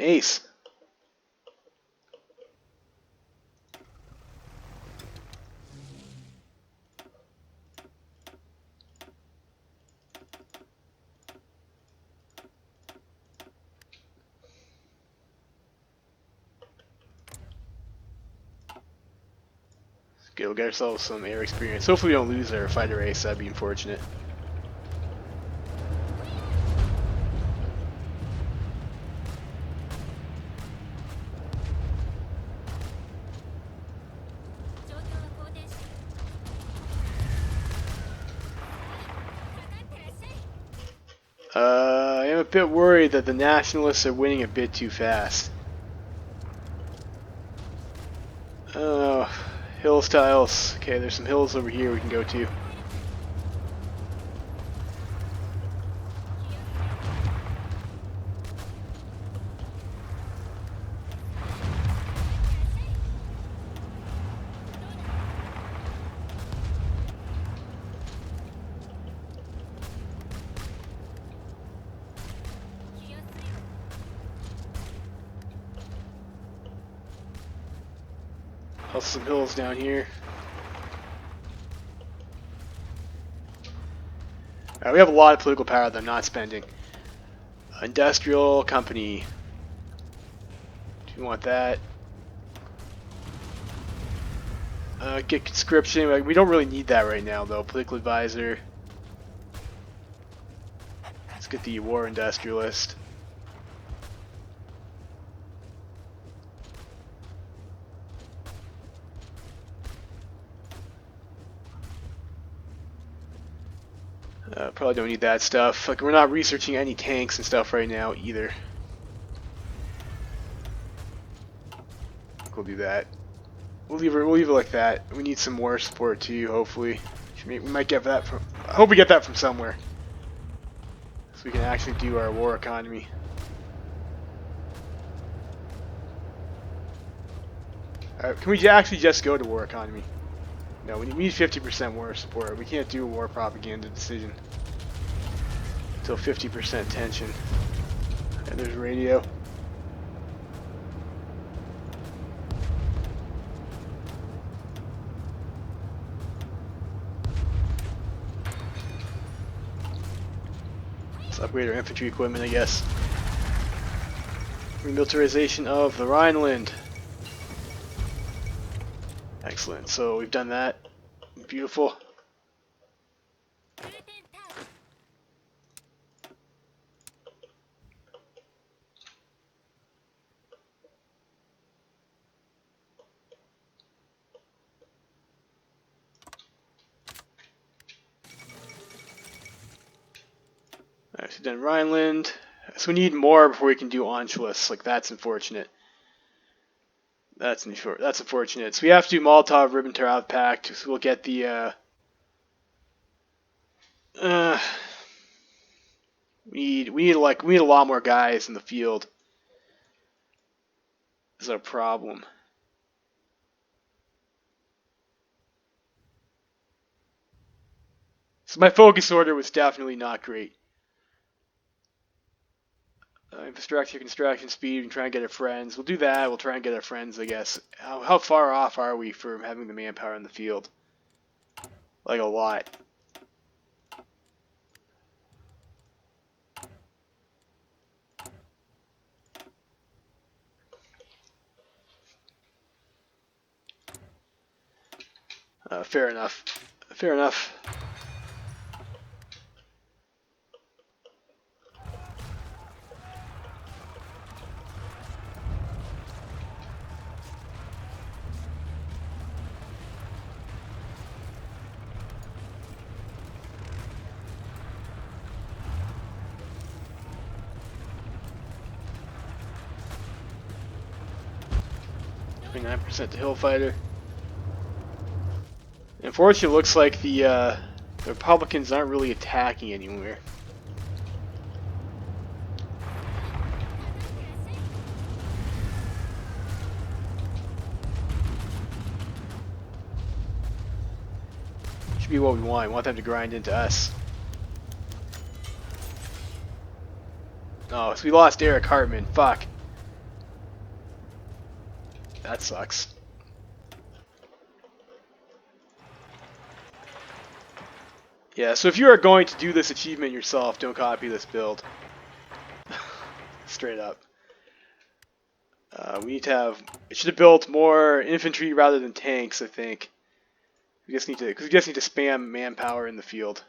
ace. Okay, we'll get ourselves some air experience. Hopefully we don't lose our fighter ace, that'd be unfortunate. I am a bit worried that the nationalists are winning a bit too fast. Oh, hill styles. Okay, there's some hills over here we can go to. Also some hills down here. We have a lot of political power that I'm not spending. Industrial company. Do you want that? Get conscription. We don't really need that right now, though. Political advisor. Let's get the war industrialist. Probably don't need that stuff. Like, we're not researching any tanks and stuff right now either. We'll do that. We'll leave it like that. We need some more support too. Hopefully, we might get that from. I hope we get that from somewhere, so we can actually do our war economy. Can we actually just go to war economy? No, we need 50% war support. We can't do a war propaganda decision until 50% tension. And there's radio. Let's upgrade our infantry equipment, I guess. Remilitarization of the Rhineland. Excellent. So we've done that. Beautiful. Alright, so done Rhineland. So we need more before we can do Anschluss. Like, that's unfortunate. That's unfortunate. So we have to do Molotov-Ribbentrop Pact. So we'll get the we need a lot more guys in the field. is a problem. So my focus order was definitely not great. Infrastructure, construction, speed, and try and get our friends. We'll do that. We'll try and get our friends, I guess. How far off are we from having the manpower in the field? Like a lot. Fair enough. Fair enough. %, to Hillfighter. Unfortunately, it looks like the Republicans aren't really attacking anywhere. Should be what we want. We want them to grind into us. Oh, so we lost Eric Hartman. Fuck. That sucks. Yeah, so if you are going to do this achievement yourself, don't copy this build. Straight up. We need to have... It should have built more infantry rather than tanks, I think. We just need to... Because we just need to spam manpower in the field.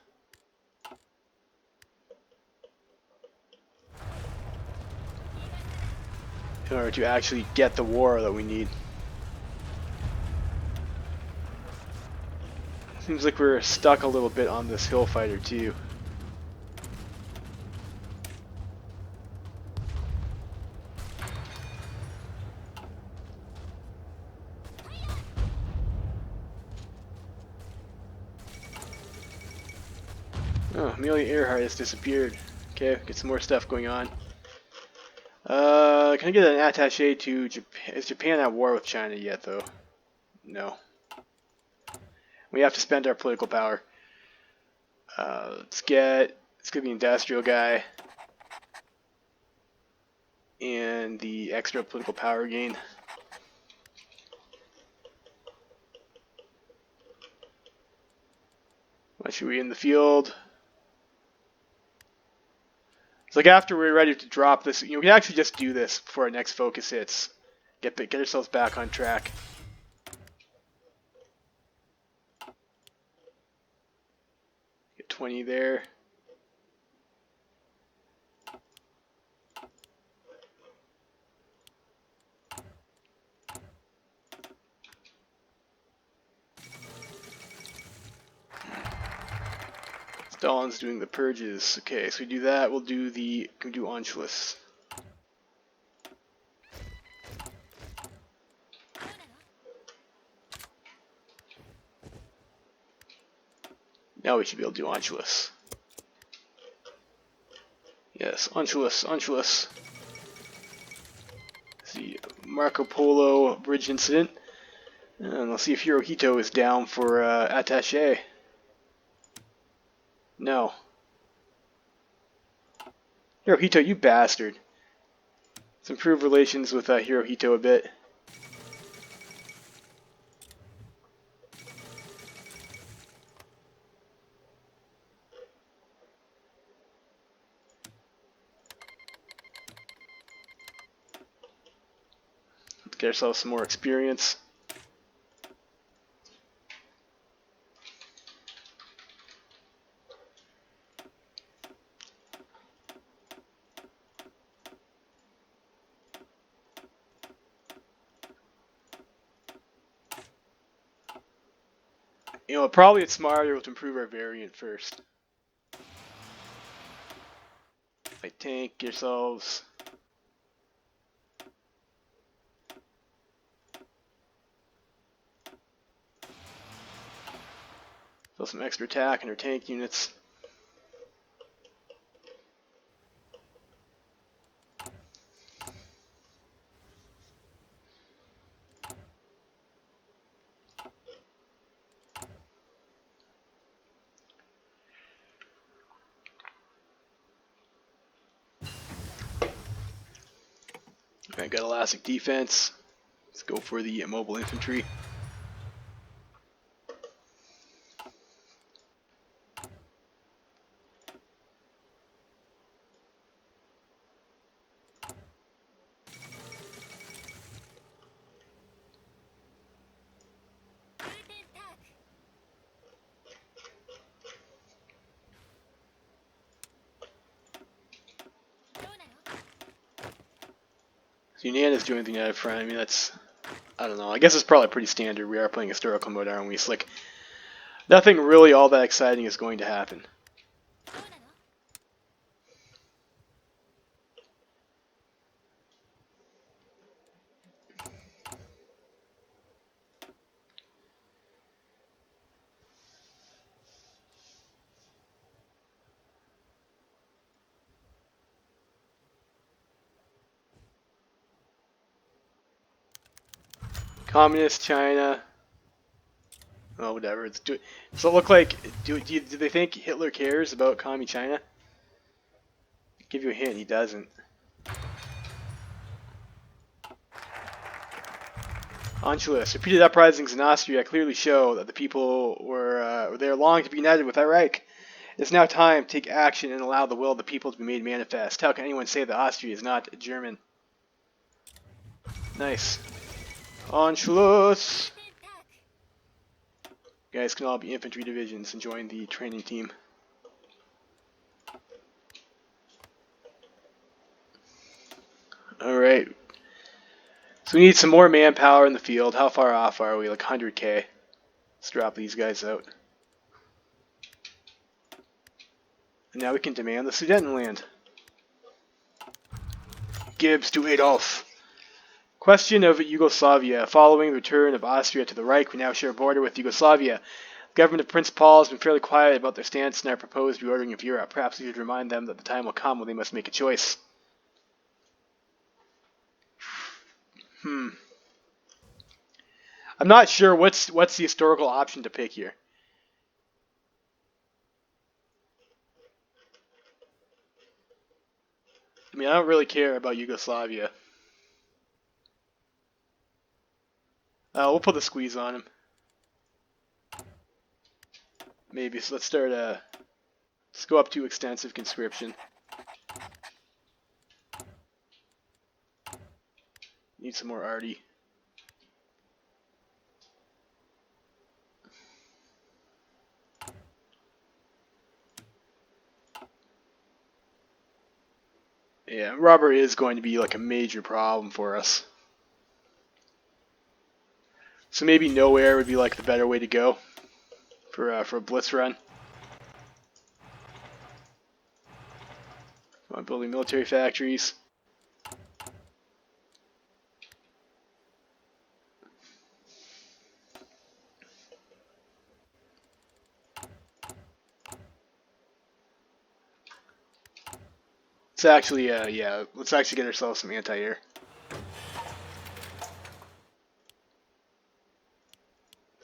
In order to actually get the war that we need. Seems like we're stuck a little bit on this hill fighter too. Oh, Amelia Earhart has disappeared. Okay, get some more stuff going on. Can I get an attaché to Japan? Is Japan at war with China yet, though? No. We have to spend our political power. Let's get the industrial guy and the extra political power gain. What should we in the field? It's like after we're ready to drop this, we can actually just do this before our next focus hits. Get ourselves back on track. Get 20 there. Stalin's doing the purges. Okay, so we do that. We'll do Anschluss. Now we should be able to do Anschluss. Yes, Anschluss. See, Marco Polo bridge incident. And let's see if Hirohito is down for attaché. No. Hirohito, you bastard. Let's improve relations with Hirohito a bit. Let's get ourselves some more experience. Probably it's smarter to improve our variant first. Like tank yourselves. Fill some extra attack in our tank units. Alright, got elastic defense. Let's go for the mobile infantry. So Yunnan is doing the United Front. I mean, that's, I don't know. I guess it's probably pretty standard. We are playing historical mode, aren't we? It's like nothing really all that exciting is going to happen. Communist China. Oh, whatever. It's does it look like? Do they think Hitler cares about Commie China? I'll give you a hint. He doesn't. Anschluss. Repeated uprisings in Austria clearly show that the people were there long to be united with our Reich. It's now time to take action and allow the will of the people to be made manifest. How can anyone say that Austria is not German? Nice. Anschluss! You guys can all be infantry divisions and join the training team. Alright. So we need some more manpower in the field. How far off are we? Like 100k. Let's drop these guys out. And now we can demand the Sudetenland. Gibbs to Adolf. Question of Yugoslavia. Following the return of Austria to the Reich, we now share a border with Yugoslavia. The government of Prince Paul has been fairly quiet about their stance in our proposed reordering of Europe. Perhaps we should remind them that the time will come when they must make a choice. I'm not sure what's the historical option to pick here. I mean, I don't really care about Yugoslavia. We'll put the squeeze on him. Maybe. So let's start. Let's go up to extensive conscription. Need some more arty. Yeah, rubber is going to be like a major problem for us. So maybe nowhere would be like the better way to go for a blitz run. Come on, building military factories. Let's actually, yeah, let's actually get ourselves some anti-air.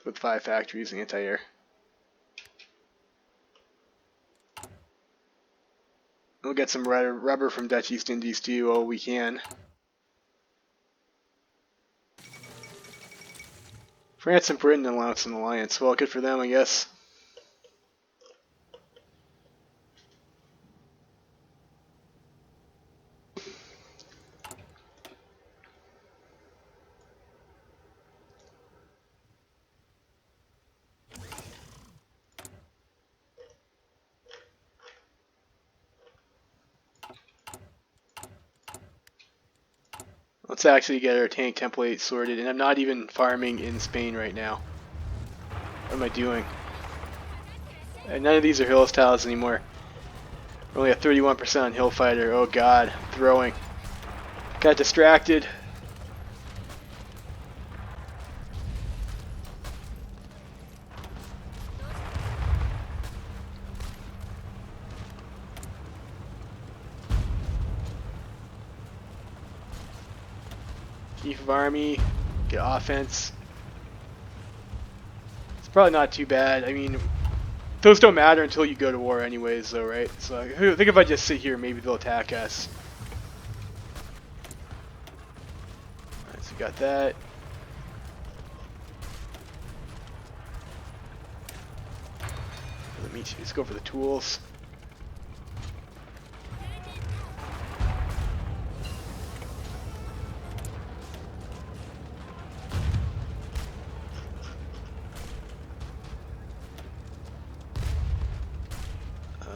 With 5 factories and anti-air. We'll get some rubber from Dutch East Indies too. Oh, we can. France and Britain announced an alliance. Well, good for them, I guess. Let's actually get our tank template sorted, and I'm not even farming in Spain right now. What am I doing? And none of these are hill styles anymore. We're only at 31% on hill fighter. Oh god, throwing. Got distracted. Chief of Army, get offense. It's probably not too bad. I mean, those don't matter until you go to war anyways, though, right? So I think if I just sit here, maybe they'll attack us. got that. Let me just go for the tools.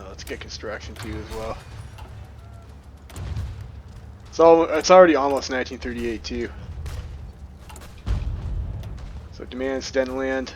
Let's get construction too as well. It's already almost 1938 too. So demand Sten land.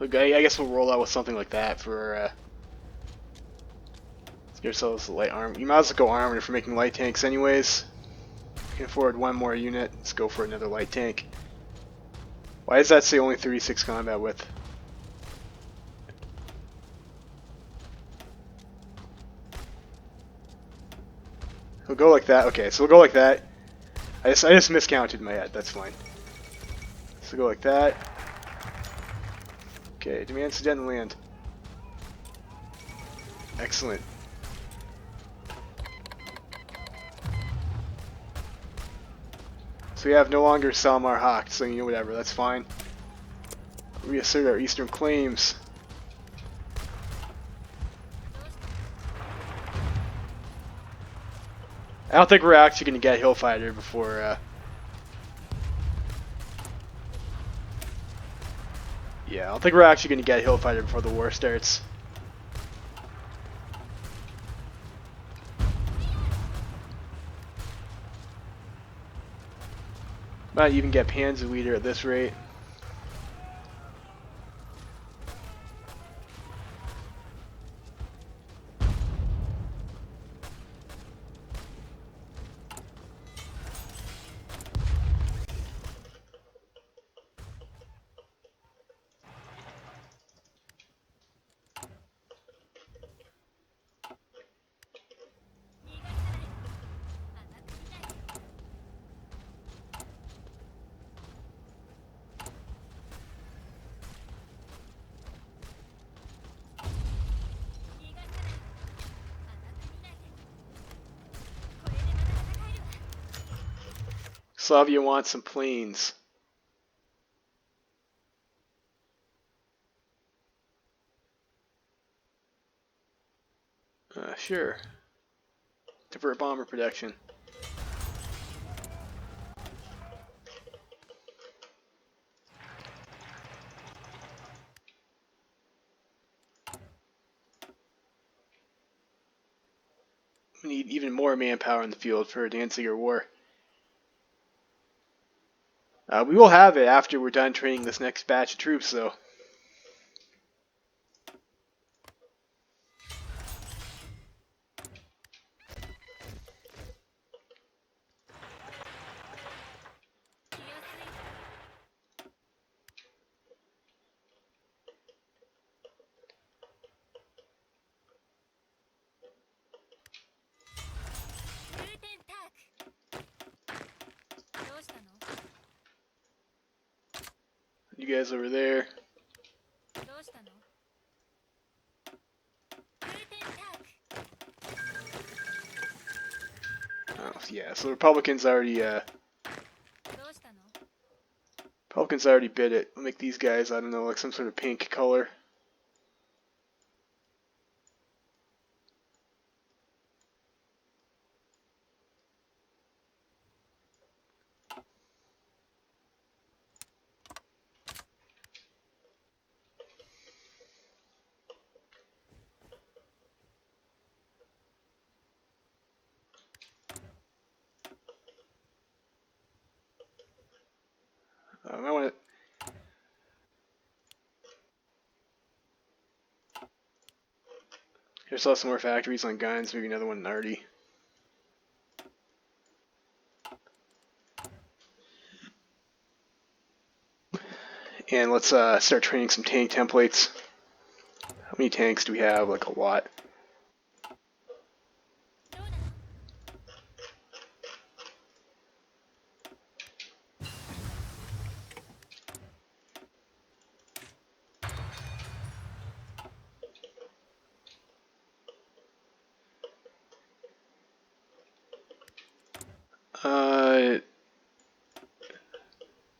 Okay, I guess we'll roll out with something like that for, let's get ourselves a light arm. You might as well go armored if we're making light tanks anyways. We can afford one more unit. Let's go for another light tank. Why does that say only 36 combat width? We'll go like that. Okay, so we'll go like that. I just miscounted in my head. That's fine. So we'll go like that. Okay, demand Sudeten land. Excellent. So we have no longer Salmar Hocked, so you know whatever, that's fine. Reassert our eastern claims. I don't think we're actually going to get Hillfighter before, yeah, I don't think we're actually going to get Hillfighter before the war starts. Might even get Panzerleader at this rate. Slavia wants some planes. Sure. Divert bomber production. We need even more manpower in the field for a Danziger war. We will have it after we're done training this next batch of troops, though. You guys over there. Oh, yeah, so Republicans already bid it. I'll make these guys, I don't know, like some sort of pink color. I want to. Here's some more factories on guns, maybe another one in Artie. And let's start training some tank templates. How many tanks do we have? Like a lot.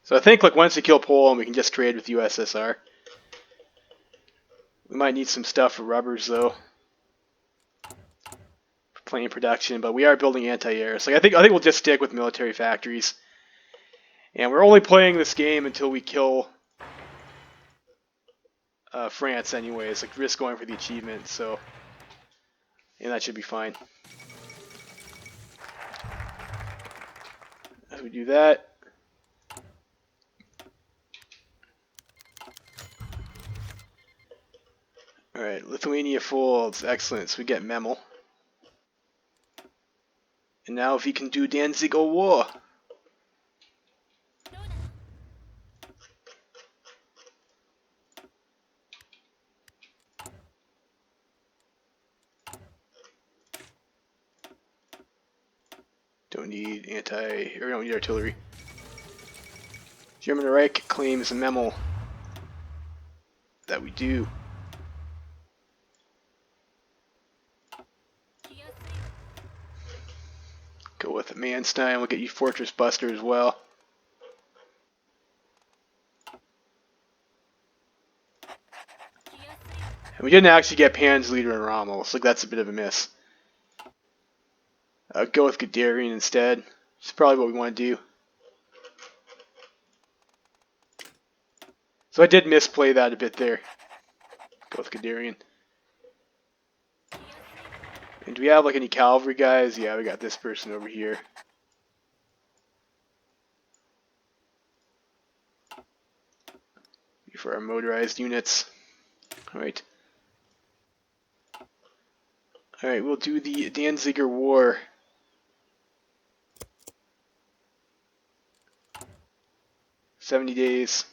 So I think like once we kill Poland, we can just trade with USSR. We might need some stuff for rubbers though, for plane production. But we are building anti-air. So I think we'll just stick with military factories. And we're only playing this game until we kill France, anyways. Like risk going for the achievement. So, and that should be fine. As we do that. Alright, Lithuania folds. Excellent. So we get Memel. And now if he can do Danzig War. Don't need we don't need artillery. German Reich claims Memel. That we do. Go with Manstein. We'll get you Fortress Buster as well. And we didn't actually get Panzerleader and Rommel, so that's a bit of a miss. Go with Guderian instead. It's probably what we want to do. So I did misplay that a bit there. Go with Guderian. And do we have like any cavalry guys? Yeah, we got this person over here. For our motorized units. Alright. Alright, we'll do the Danziger War. $70 days.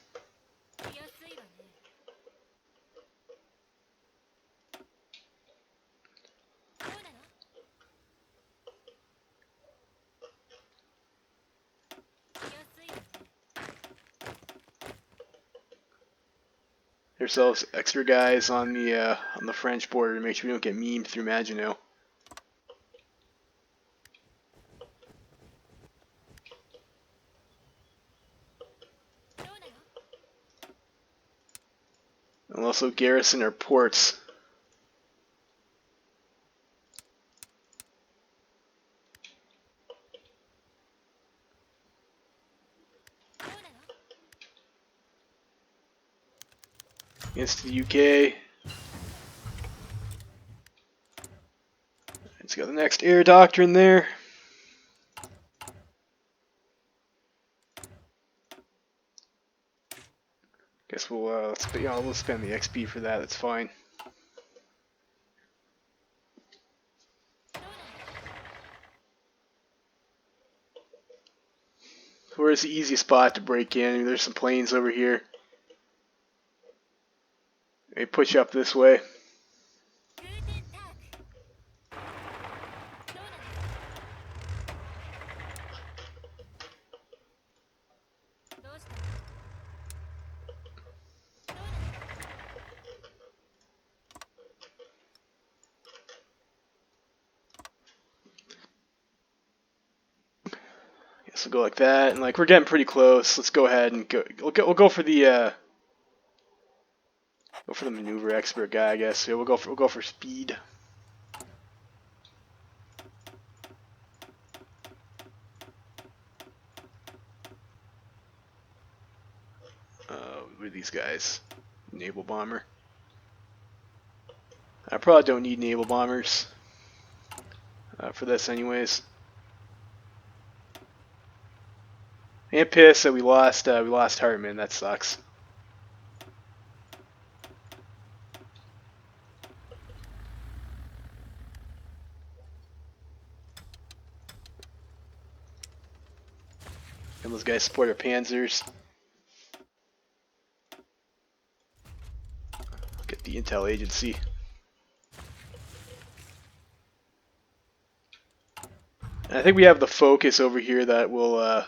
Ourselves extra guys on the French border to make sure we don't get memed through Maginot. And also garrison our ports. Against the UK. Let's go the next air doctrine there. Guess we'll we'll spend the XP for that. That's fine. Where's the easiest spot to break in? There's some planes over here. They push up this way. Guess we'll go like that, and like we're getting pretty close. Let's go ahead and go. We'll go for the maneuver expert guy, I guess. Yeah, we'll go for speed. What are these guys? Naval bomber. I probably don't need naval bombers for this, anyways. I'm pissed that we lost Hartman. That sucks. And those guys support our panzers. the intel agency. And I think we have the focus over here that will,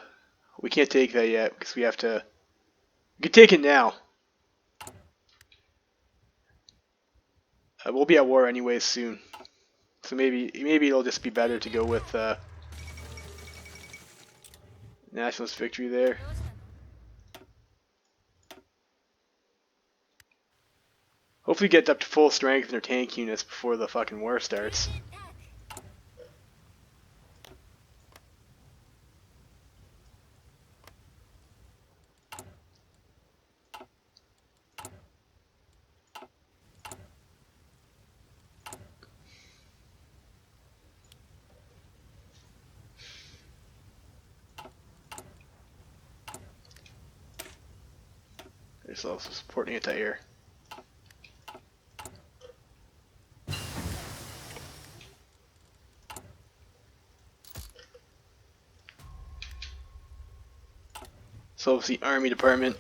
we can't take that yet because we have to, we can take it now. We'll be at war anyways soon. So maybe it'll just be better to go with Nationalist victory there. Hopefully get up to full strength in their tank units before the fucking war starts. There's also supporting anti-air. So it's the Army Department.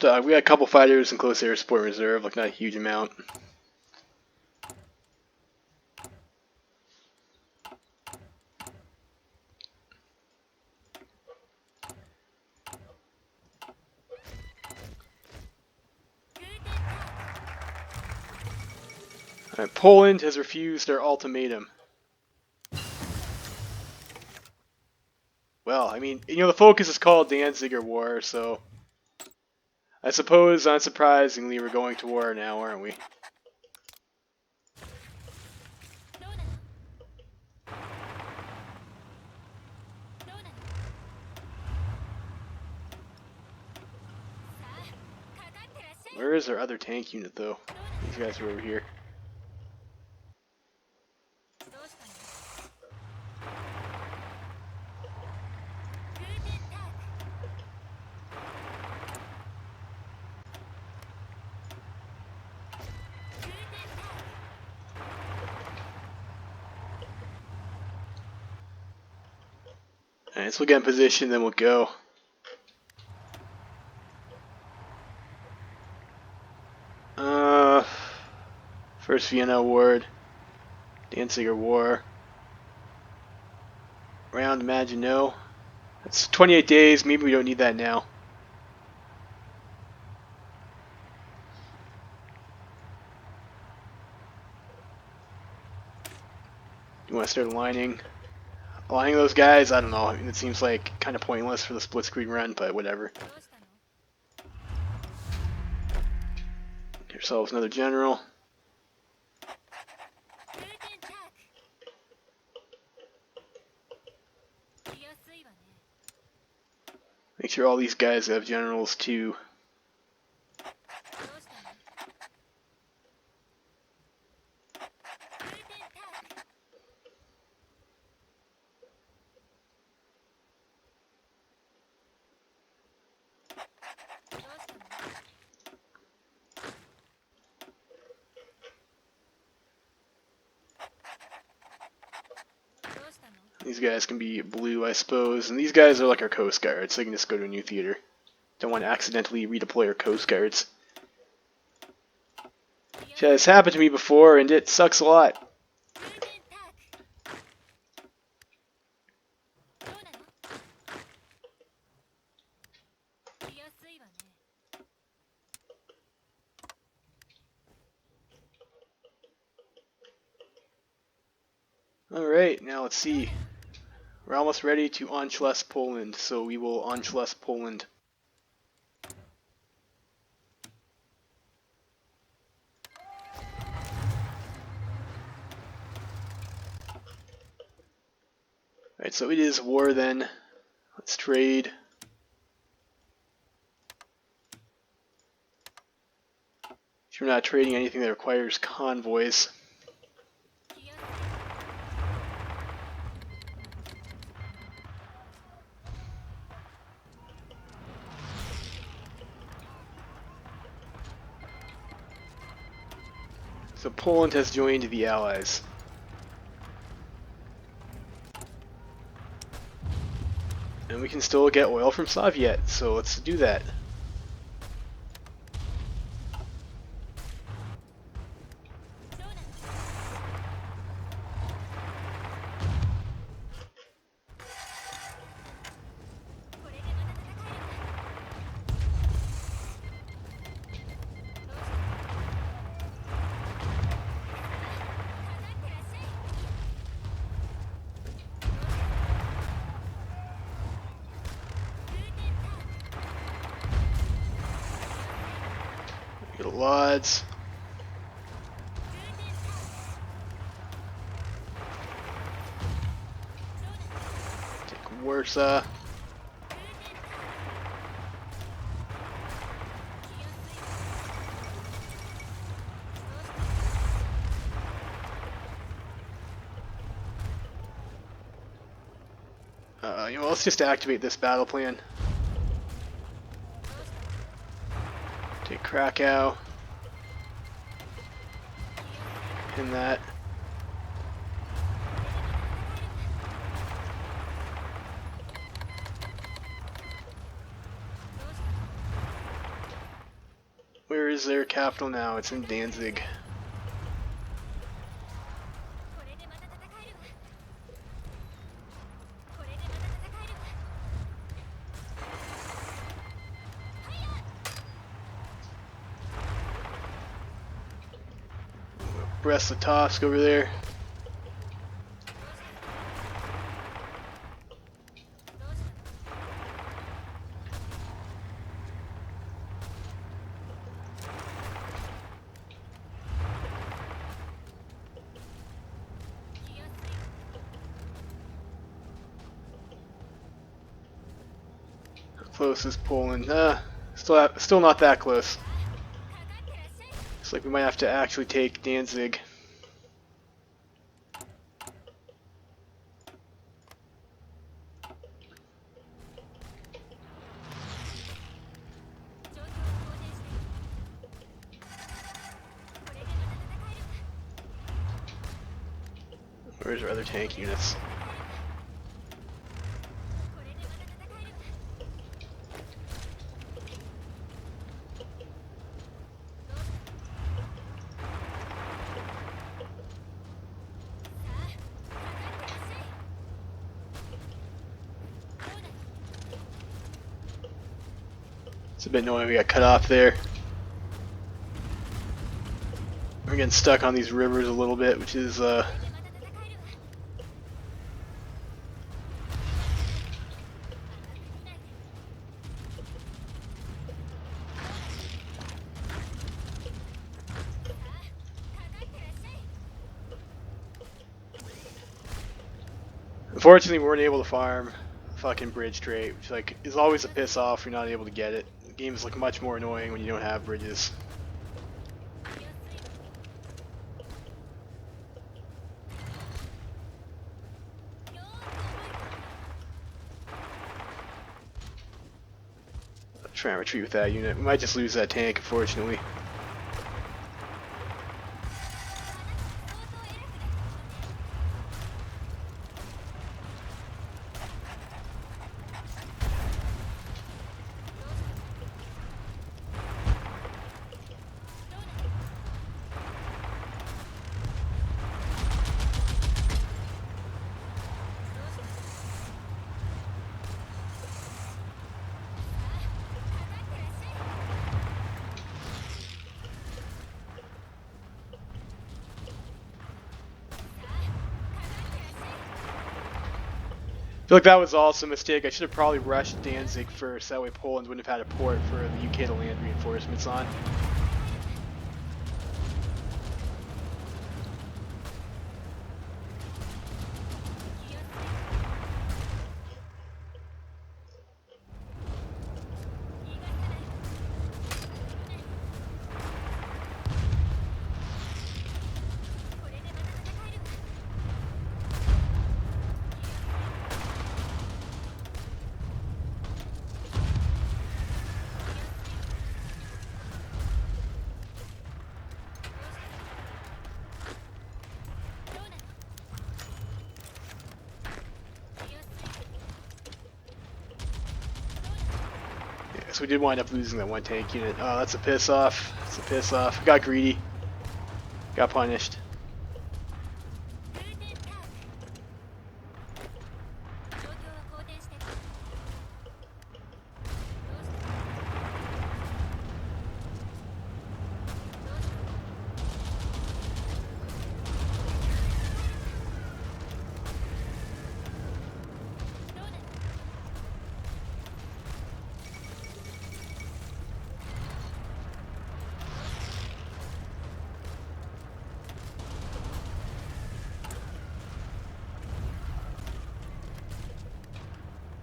We got a couple fighters in close air support reserve, like not a huge amount. Alright, Poland has refused our ultimatum. Well, I mean, the focus is called Danziger War, so I suppose, unsurprisingly, we're going to war now, aren't we? Where is our other tank unit, though? These guys are over here. Alright, so we'll get in position, then we'll go. First Vienna Award, Danziger War, round Maginot. That's 28 days, maybe we don't need that now. You want to start aligning those guys? I don't know, I mean, it seems like kind of pointless for the Blitzkrieg run, but whatever. Get yourselves another general. Make sure all these guys have generals too. These guys can be blue, I suppose, and these guys are like our Coast Guards, so they can just go to a new theater. Don't want to accidentally redeploy our Coast Guards. Yeah, this happened to me before, and it sucks a lot. Alright, now let's see. We're almost ready to Anschluss Poland, so we will Anschluss Poland. Alright, so it is war then. Let's trade. We're not trading anything that requires convoys. So Poland has joined the Allies. And we can still get oil from Soviet, so let's do that. Get Lodz. Take Warsaw. You know, let's just activate this battle plan. Take Krakow. In that. Where is their capital now? It's in Danzig. Brest-Litovsk over there. How close is Poland? Still not that close. Looks like we might have to actually take Danzig. Where's our other tank units? It's a bit annoying we got cut off there. We're getting stuck on these rivers a little bit, which is unfortunately, we weren't able to farm fucking bridge trait, which like is always a piss off if you're not able to get it. The game is like much more annoying when you don't have bridges. I'll try and retreat with that unit. We might just lose that tank, unfortunately. I feel like that was also a mistake. I should have probably rushed Danzig first. That way Poland wouldn't have had a port for the UK to land reinforcements on. So we did wind up losing that one tank unit. Oh, that's a piss off. That's a piss off. Got greedy. Got punished.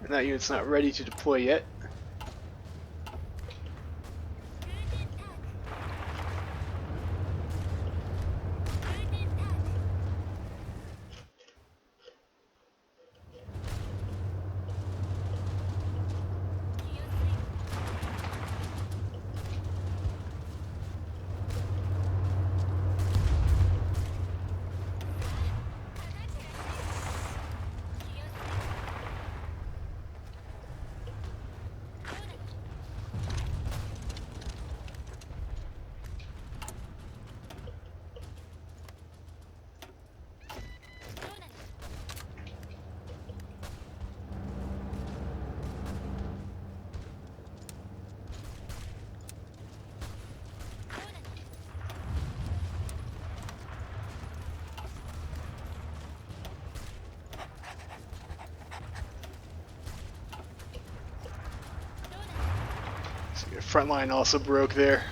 And that unit's not ready to deploy yet. So your front line also broke there.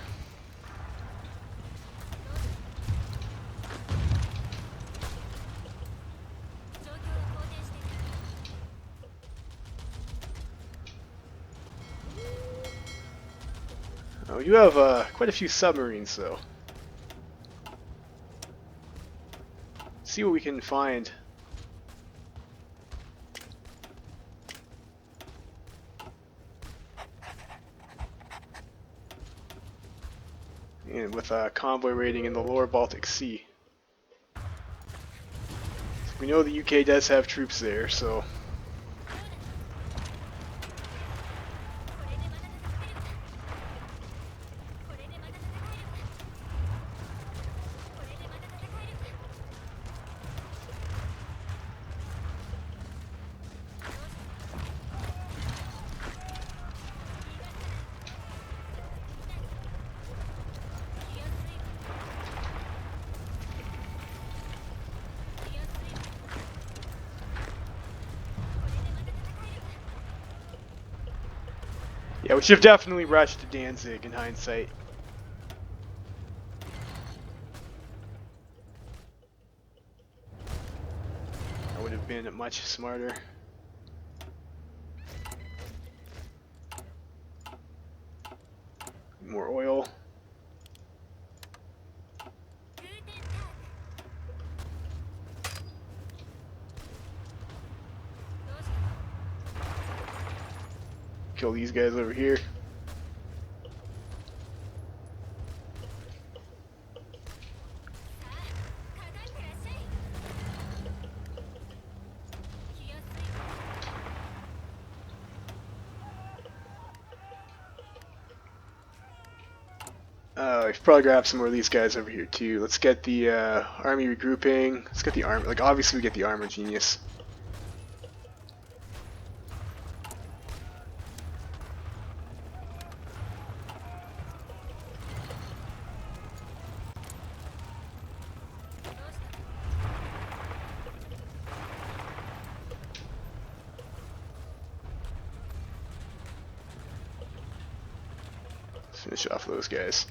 Oh, you have quite a few submarines, though. See what we can find. And with a convoy raiding in the lower Baltic Sea. So we know the UK does have troops there, so... Yeah, we should have definitely rushed to Danzig in hindsight. That would have been much smarter. More oil. Kill these guys over here. We should probably grab some more of these guys over here too. Let's get the army regrouping. Let's get the armor. Like obviously we get the armor genius. Let's finish off those guys.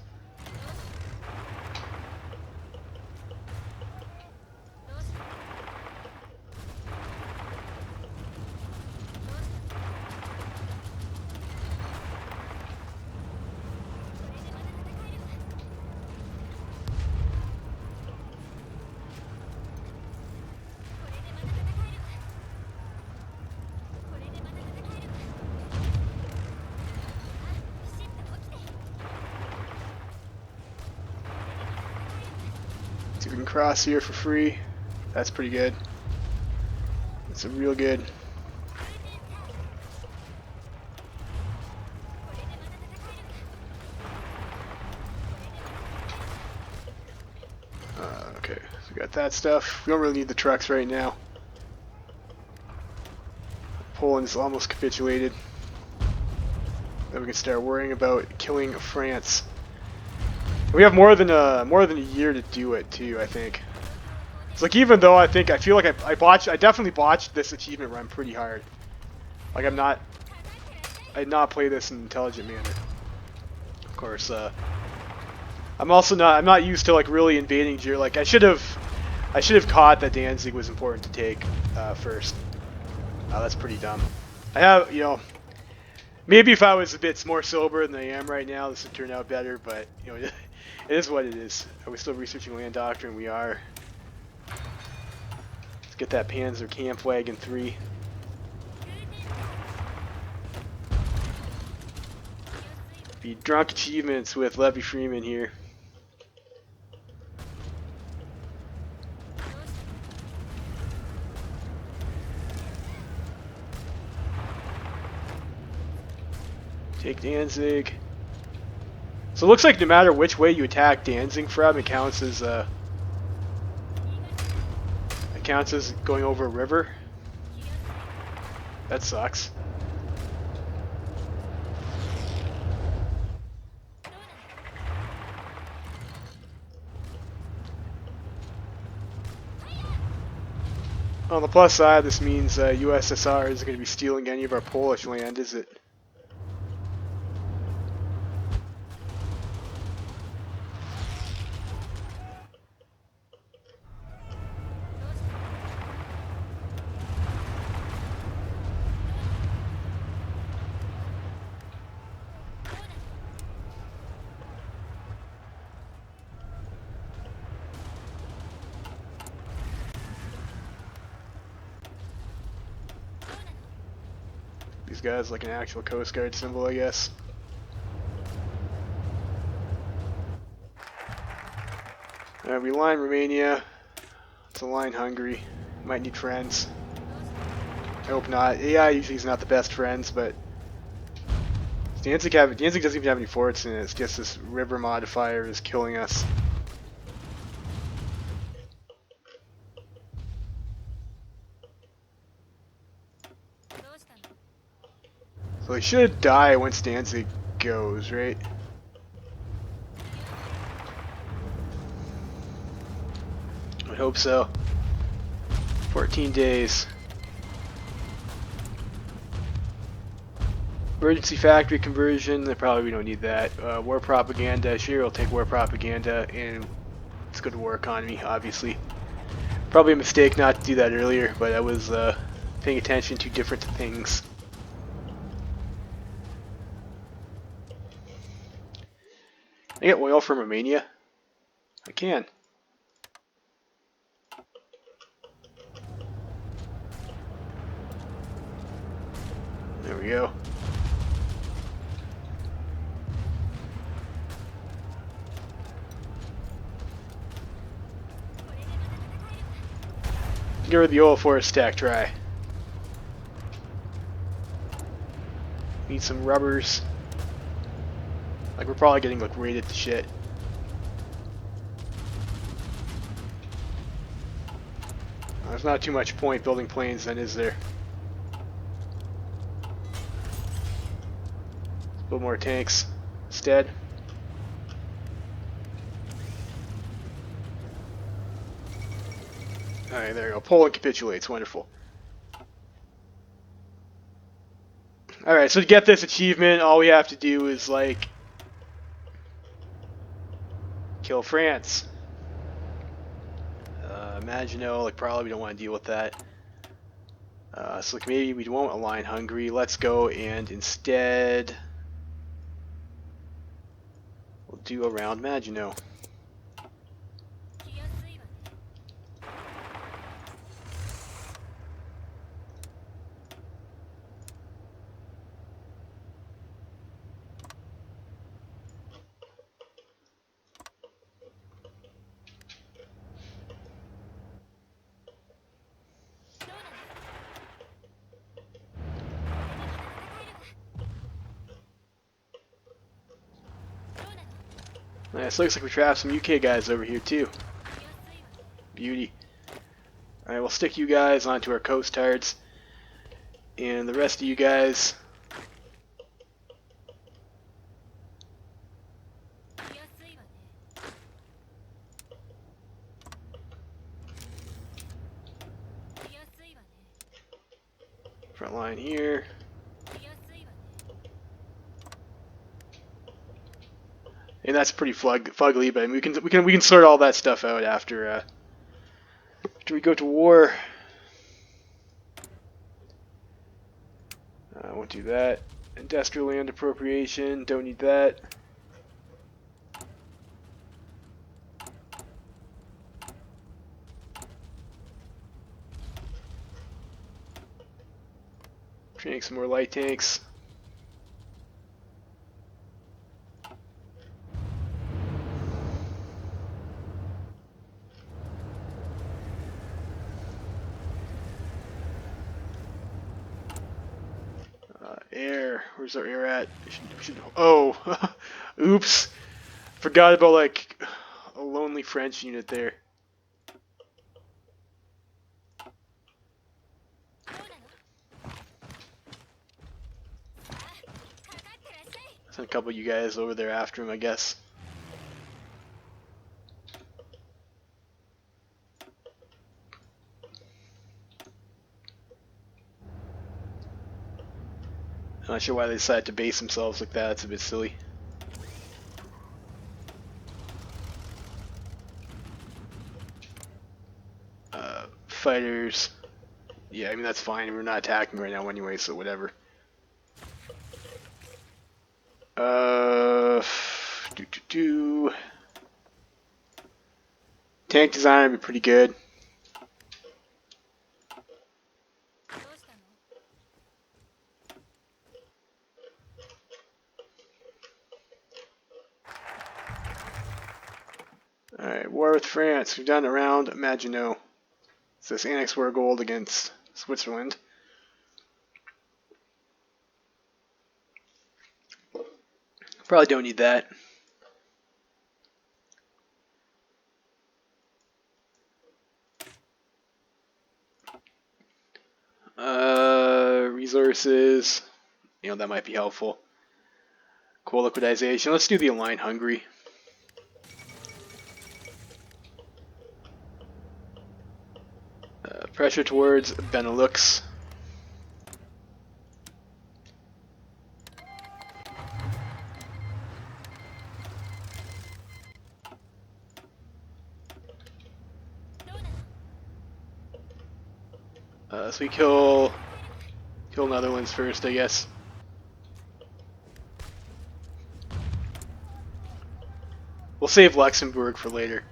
See if we can cross here for free. That's pretty good. That's a real good. Okay, so we got that stuff. We don't really need the trucks right now. Poland's almost capitulated. Then we can start worrying about killing France. We have more than a year to do it too. I think. It's like even though I feel like I definitely botched this achievement run pretty hard. Like I did not play this in an intelligent manner. Of course, I'm not used to like really invading Germany. Like I should have caught that Danzig was important to take first. That's pretty dumb. I have, maybe if I was a bit more sober than I am right now, this would turn out better. But it is what it is. Are we still researching land doctrine? We are. Let's get that Panzer Kampfwagen 3. Be drunk achievements with Levy Freeman here. Take Danzig. So it looks like no matter which way you attack Danzig from, it counts as going over a river. That sucks. On the plus side, this means USSR isn't going to be stealing any of our Polish land, is it? These guys like an actual Coast Guard symbol, I guess. We line Romania. Let's align Hungary. Might need friends. I hope not. AI usually is not the best friends, but Danzig doesn't even have any forts in it. It's just this river modifier is killing us. So he should die once Danzig goes, right? I hope so. 14 days. Emergency factory conversion, probably we don't need that. War propaganda, sure, we'll take war propaganda, and let's go to war economy, obviously. Probably a mistake not to do that earlier, but I was paying attention to different things. Can I get oil from Romania? I can. There we go. Get rid of the oil forest stack dry. Need some rubbers. Like we're probably getting like raided to shit. There's not too much point building planes then, is there? Build more tanks instead. Alright, there you go. Poland capitulates. Wonderful. Alright, so to get this achievement, all we have to do is, like, kill France. Maginot, like, probably we don't want to deal with that. So, like, maybe we won't align Hungary. Let's go and instead we'll do around Maginot. Nice, looks like we trapped some UK guys over here too. Beauty. Alright, we'll stick you guys onto our coast tards. And the rest of you guys... front line here. And that's pretty fugly, but I mean, we can sort all that stuff out after we go to war. I won't do that. Industrial land appropriation, don't need that. Training some more light tanks. Air. Where's our air at? We should, oh, oops. Forgot about like a lonely French unit there. Send a couple of you guys over there after him, I guess. I'm not sure why they decided to base themselves like that. It's a bit silly. Fighters. Yeah, I mean, that's fine. We're not attacking right now anyway, so whatever. Tank design would be pretty good. Alright, war with France. We've done around Maginot. So this annex war gold against Switzerland. Probably don't need that. Resources. You know, that might be helpful. Coal liquidization. Let's do the Align Hungary. Pressure towards Benelux. So we kill Netherlands first, I guess. We'll save Luxembourg for later.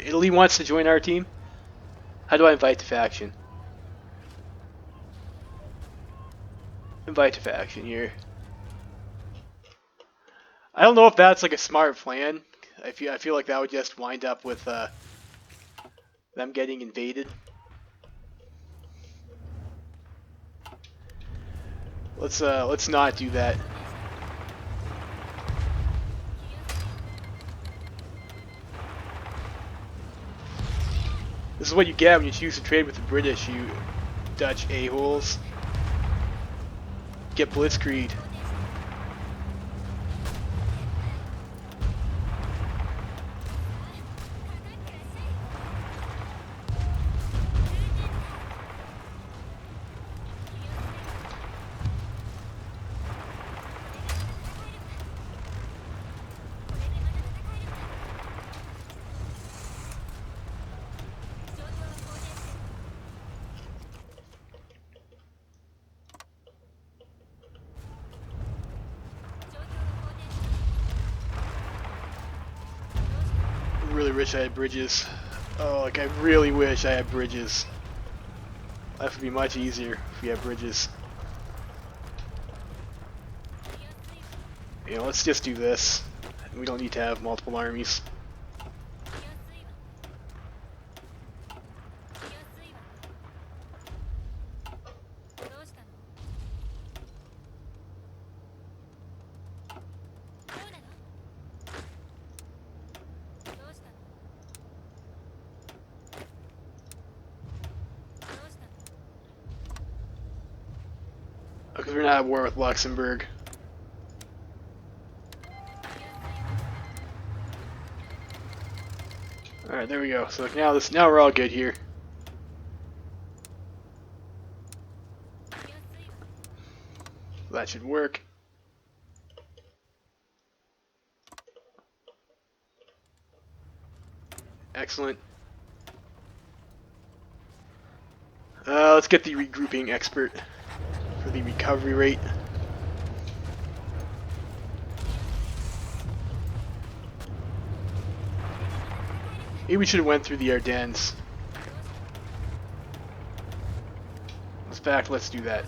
Italy wants to join our team? How do I invite to faction? Invite to faction here. I don't know if that's like a smart plan. I feel like that would just wind up with them getting invaded. Let's not do that. This is what you get when you choose to trade with the British, you Dutch a-holes. Get Blitzkrieg. Really wish I had bridges. Oh, like I really wish I had bridges. Life would be much easier if we had bridges. You know, let's just do this. We don't need to have multiple armies. Because we're not at war with Luxembourg. Alright, there we go. So now we're all good here. That should work. Excellent. Let's get the regrouping expert for the recovery rate. Maybe we should have went through the Ardennes. In fact, let's do that.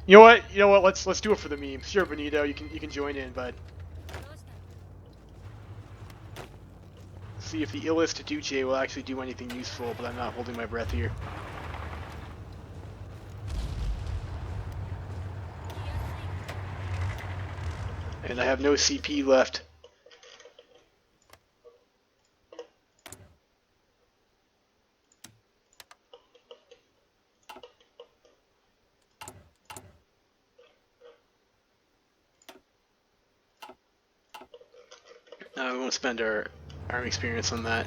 You know what? You know what? Let's do it for the meme. Sure, Benito, you can join in, bud. See if the illest Duce will actually do anything useful, but I'm not holding my breath here. And I have no CP left. We won't spend our army experience on that.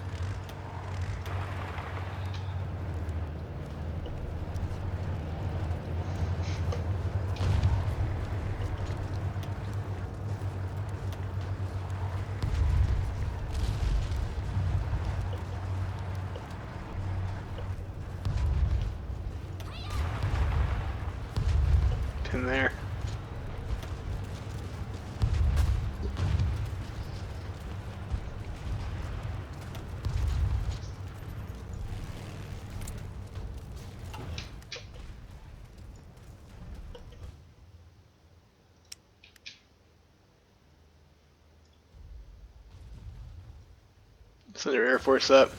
Pin there. Send our Air Force up.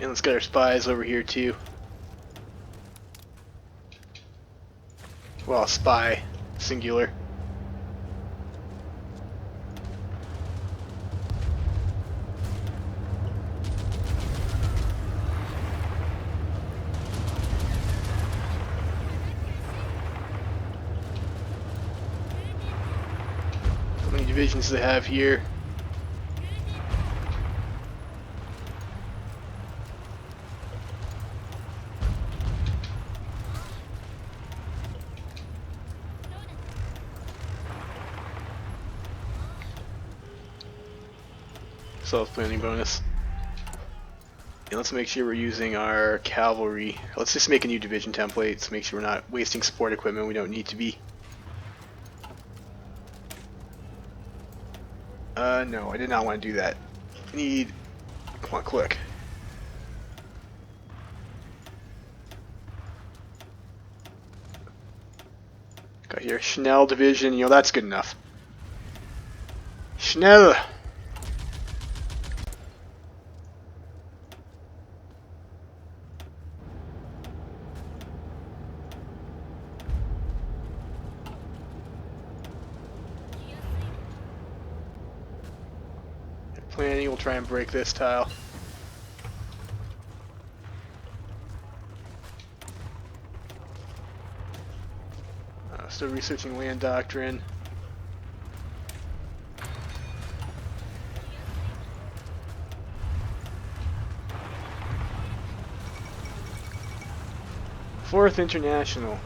And let's get our spies over here too. Well, spy, singular. How many divisions do they have here? Self-planning bonus. And let's make sure we're using our cavalry. Let's just make a new division template. Let's make sure we're not wasting support equipment we don't need to be. No, I did not want to do that. I need... Come on, click. Got here, Schnell division. You know, that's good enough. Schnell! Planning, we'll try and break this tile. Still researching land doctrine. Fourth International.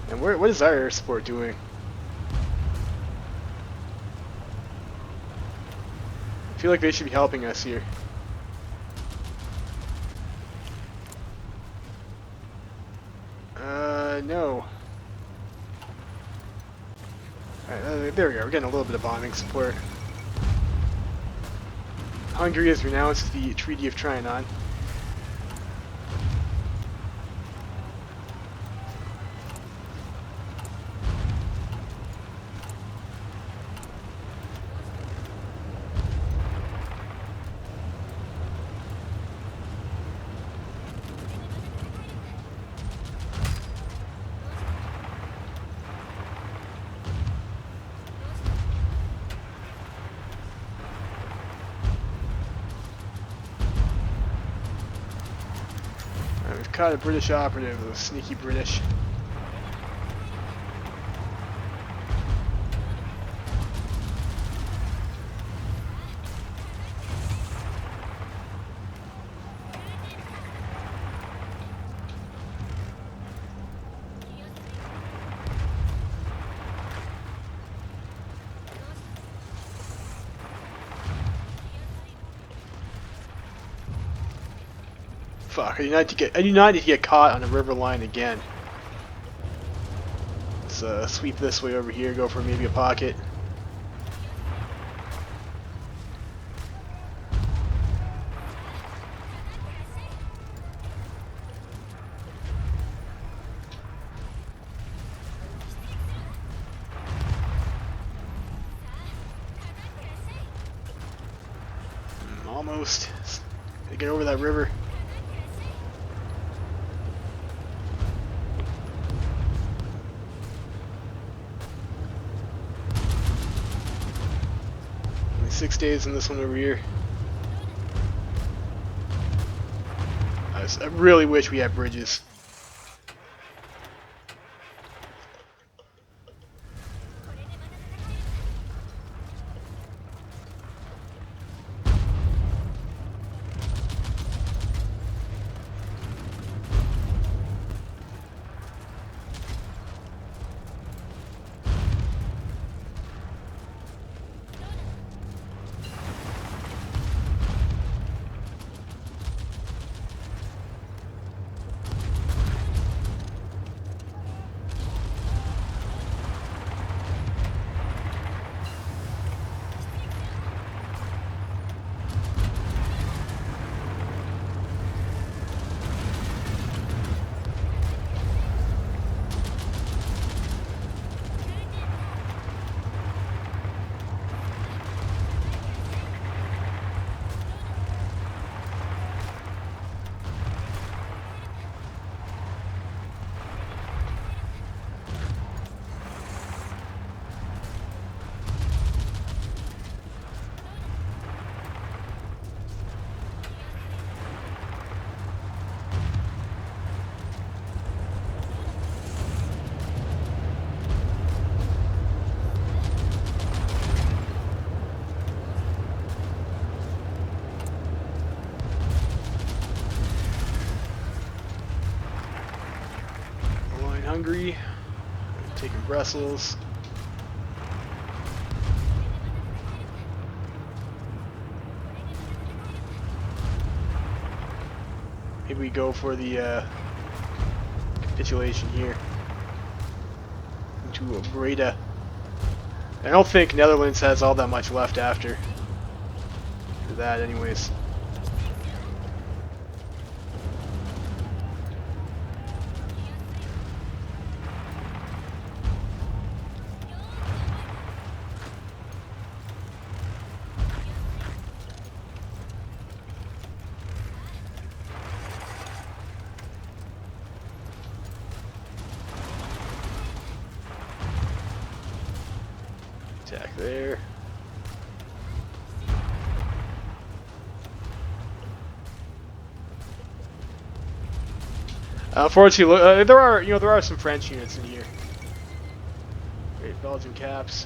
And what is our air support doing? I feel like they should be helping us here. No. Alright, there we go. We're getting a little bit of bombing support. Hungary has renounced the Treaty of Trianon. Caught a British operative, those sneaky British. Fuck, I do not need to get caught on a river line again. Let's sweep this way over here, go for maybe a pocket. Almost. Gotta get over that river. Only 6 days in this one over here. I really wish we had bridges. Hungary, taking Brussels. Maybe we go for the capitulation here into Breda. I don't think Netherlands has all that much left after that, anyways. Attack there. Unfortunately, there are some French units in here. Great Belgian caps.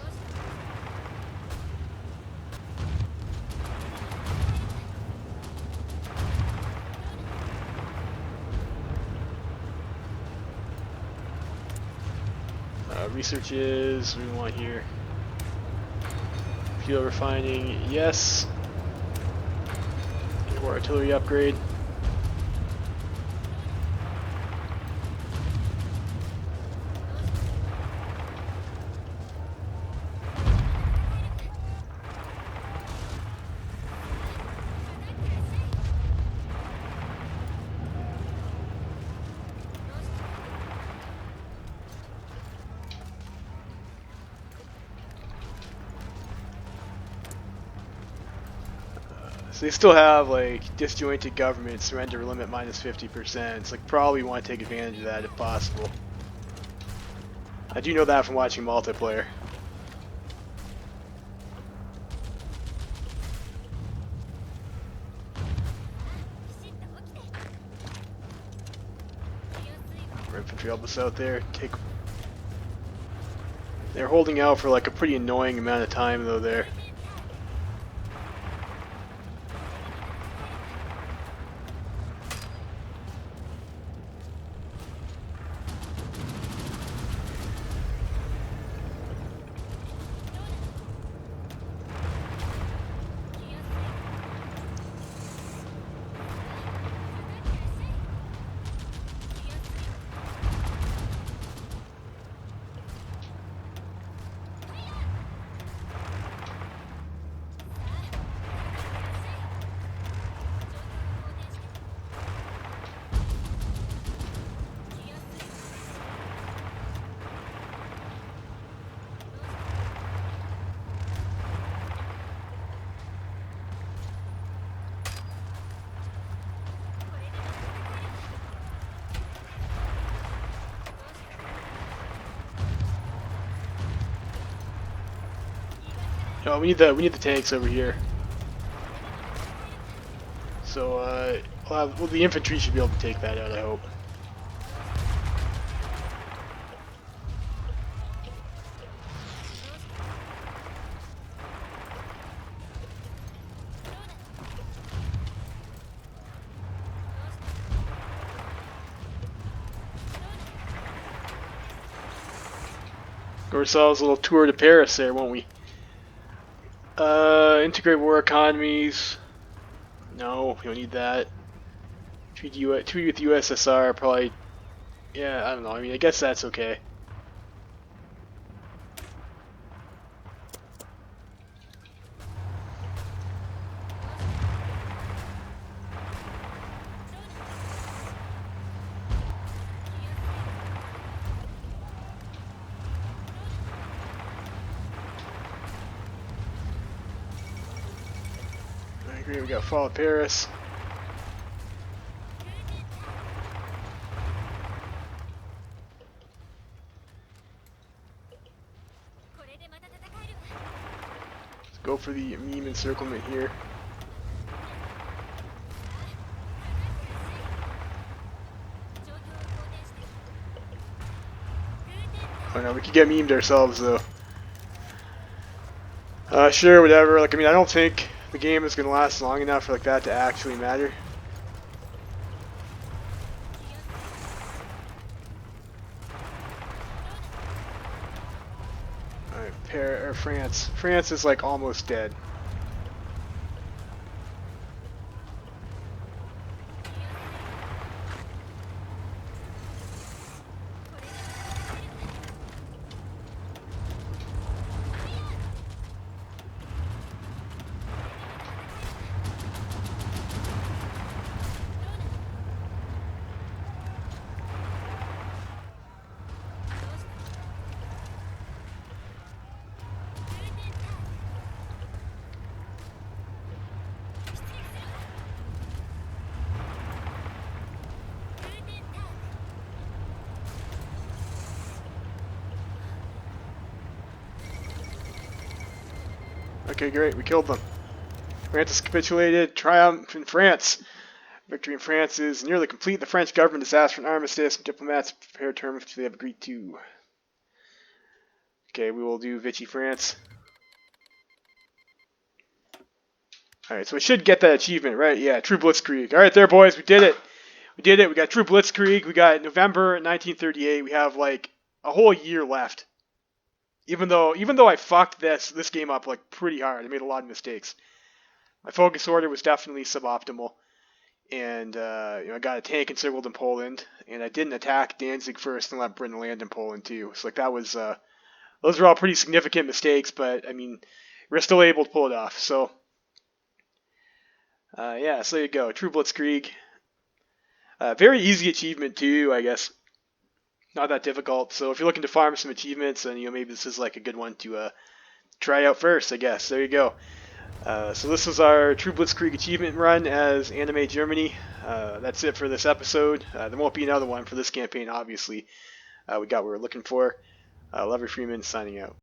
Researches we want here. Fuel refining, yes. More artillery upgrade. So they still have like disjointed government, surrender limit minus 50%. It's like probably want to take advantage of that if possible. I do know that from watching multiplayer. Our infantry help us out there. They're holding out for like a pretty annoying amount of time though there. Oh, we need the tanks over here. So well, the infantry should be able to take that out, I hope. Go ourselves a little tour to Paris there, won't we? Integrate war economies. No, we don't need that. Treaty with USSR, probably. Yeah, I don't know. I mean, I guess that's okay. I agree. We got fall of Paris. Go for the meme encirclement here. Oh no, we could get memed ourselves though. Sure, whatever. Like, I mean, I don't think the game is gonna last long enough for like that to actually matter. Alright, France. France is like almost dead. Okay, great, we killed them. France has capitulated. Triumph in France. Victory in France is nearly complete. The French government has asked for an armistice. Diplomats prepare terms which they have agreed to. Okay, we will do Vichy France. Alright, so we should get that achievement, right? Yeah, True Blitzkrieg. Alright there, boys, we did it. We did it. We got True Blitzkrieg. We got November 1938. We have like a whole year left. Even though I fucked this game up like pretty hard. I made a lot of mistakes. My focus order was definitely suboptimal. And I got a tank encircled in Poland, and I didn't attack Danzig first and let Britain land in Poland too. So like that was those were all pretty significant mistakes, but I mean we're still able to pull it off. So yeah, so there you go, True Blitzkrieg. Very easy achievement too, I guess. Not that difficult. So if you're looking to farm some achievements, then maybe this is like a good one to try out first, I guess. There you go. So this was our True Blitzkrieg achievement run as Anime Germany. That's it for this episode. There won't be another one for this campaign, obviously. We got what we're looking for. Lovely Freeman signing out.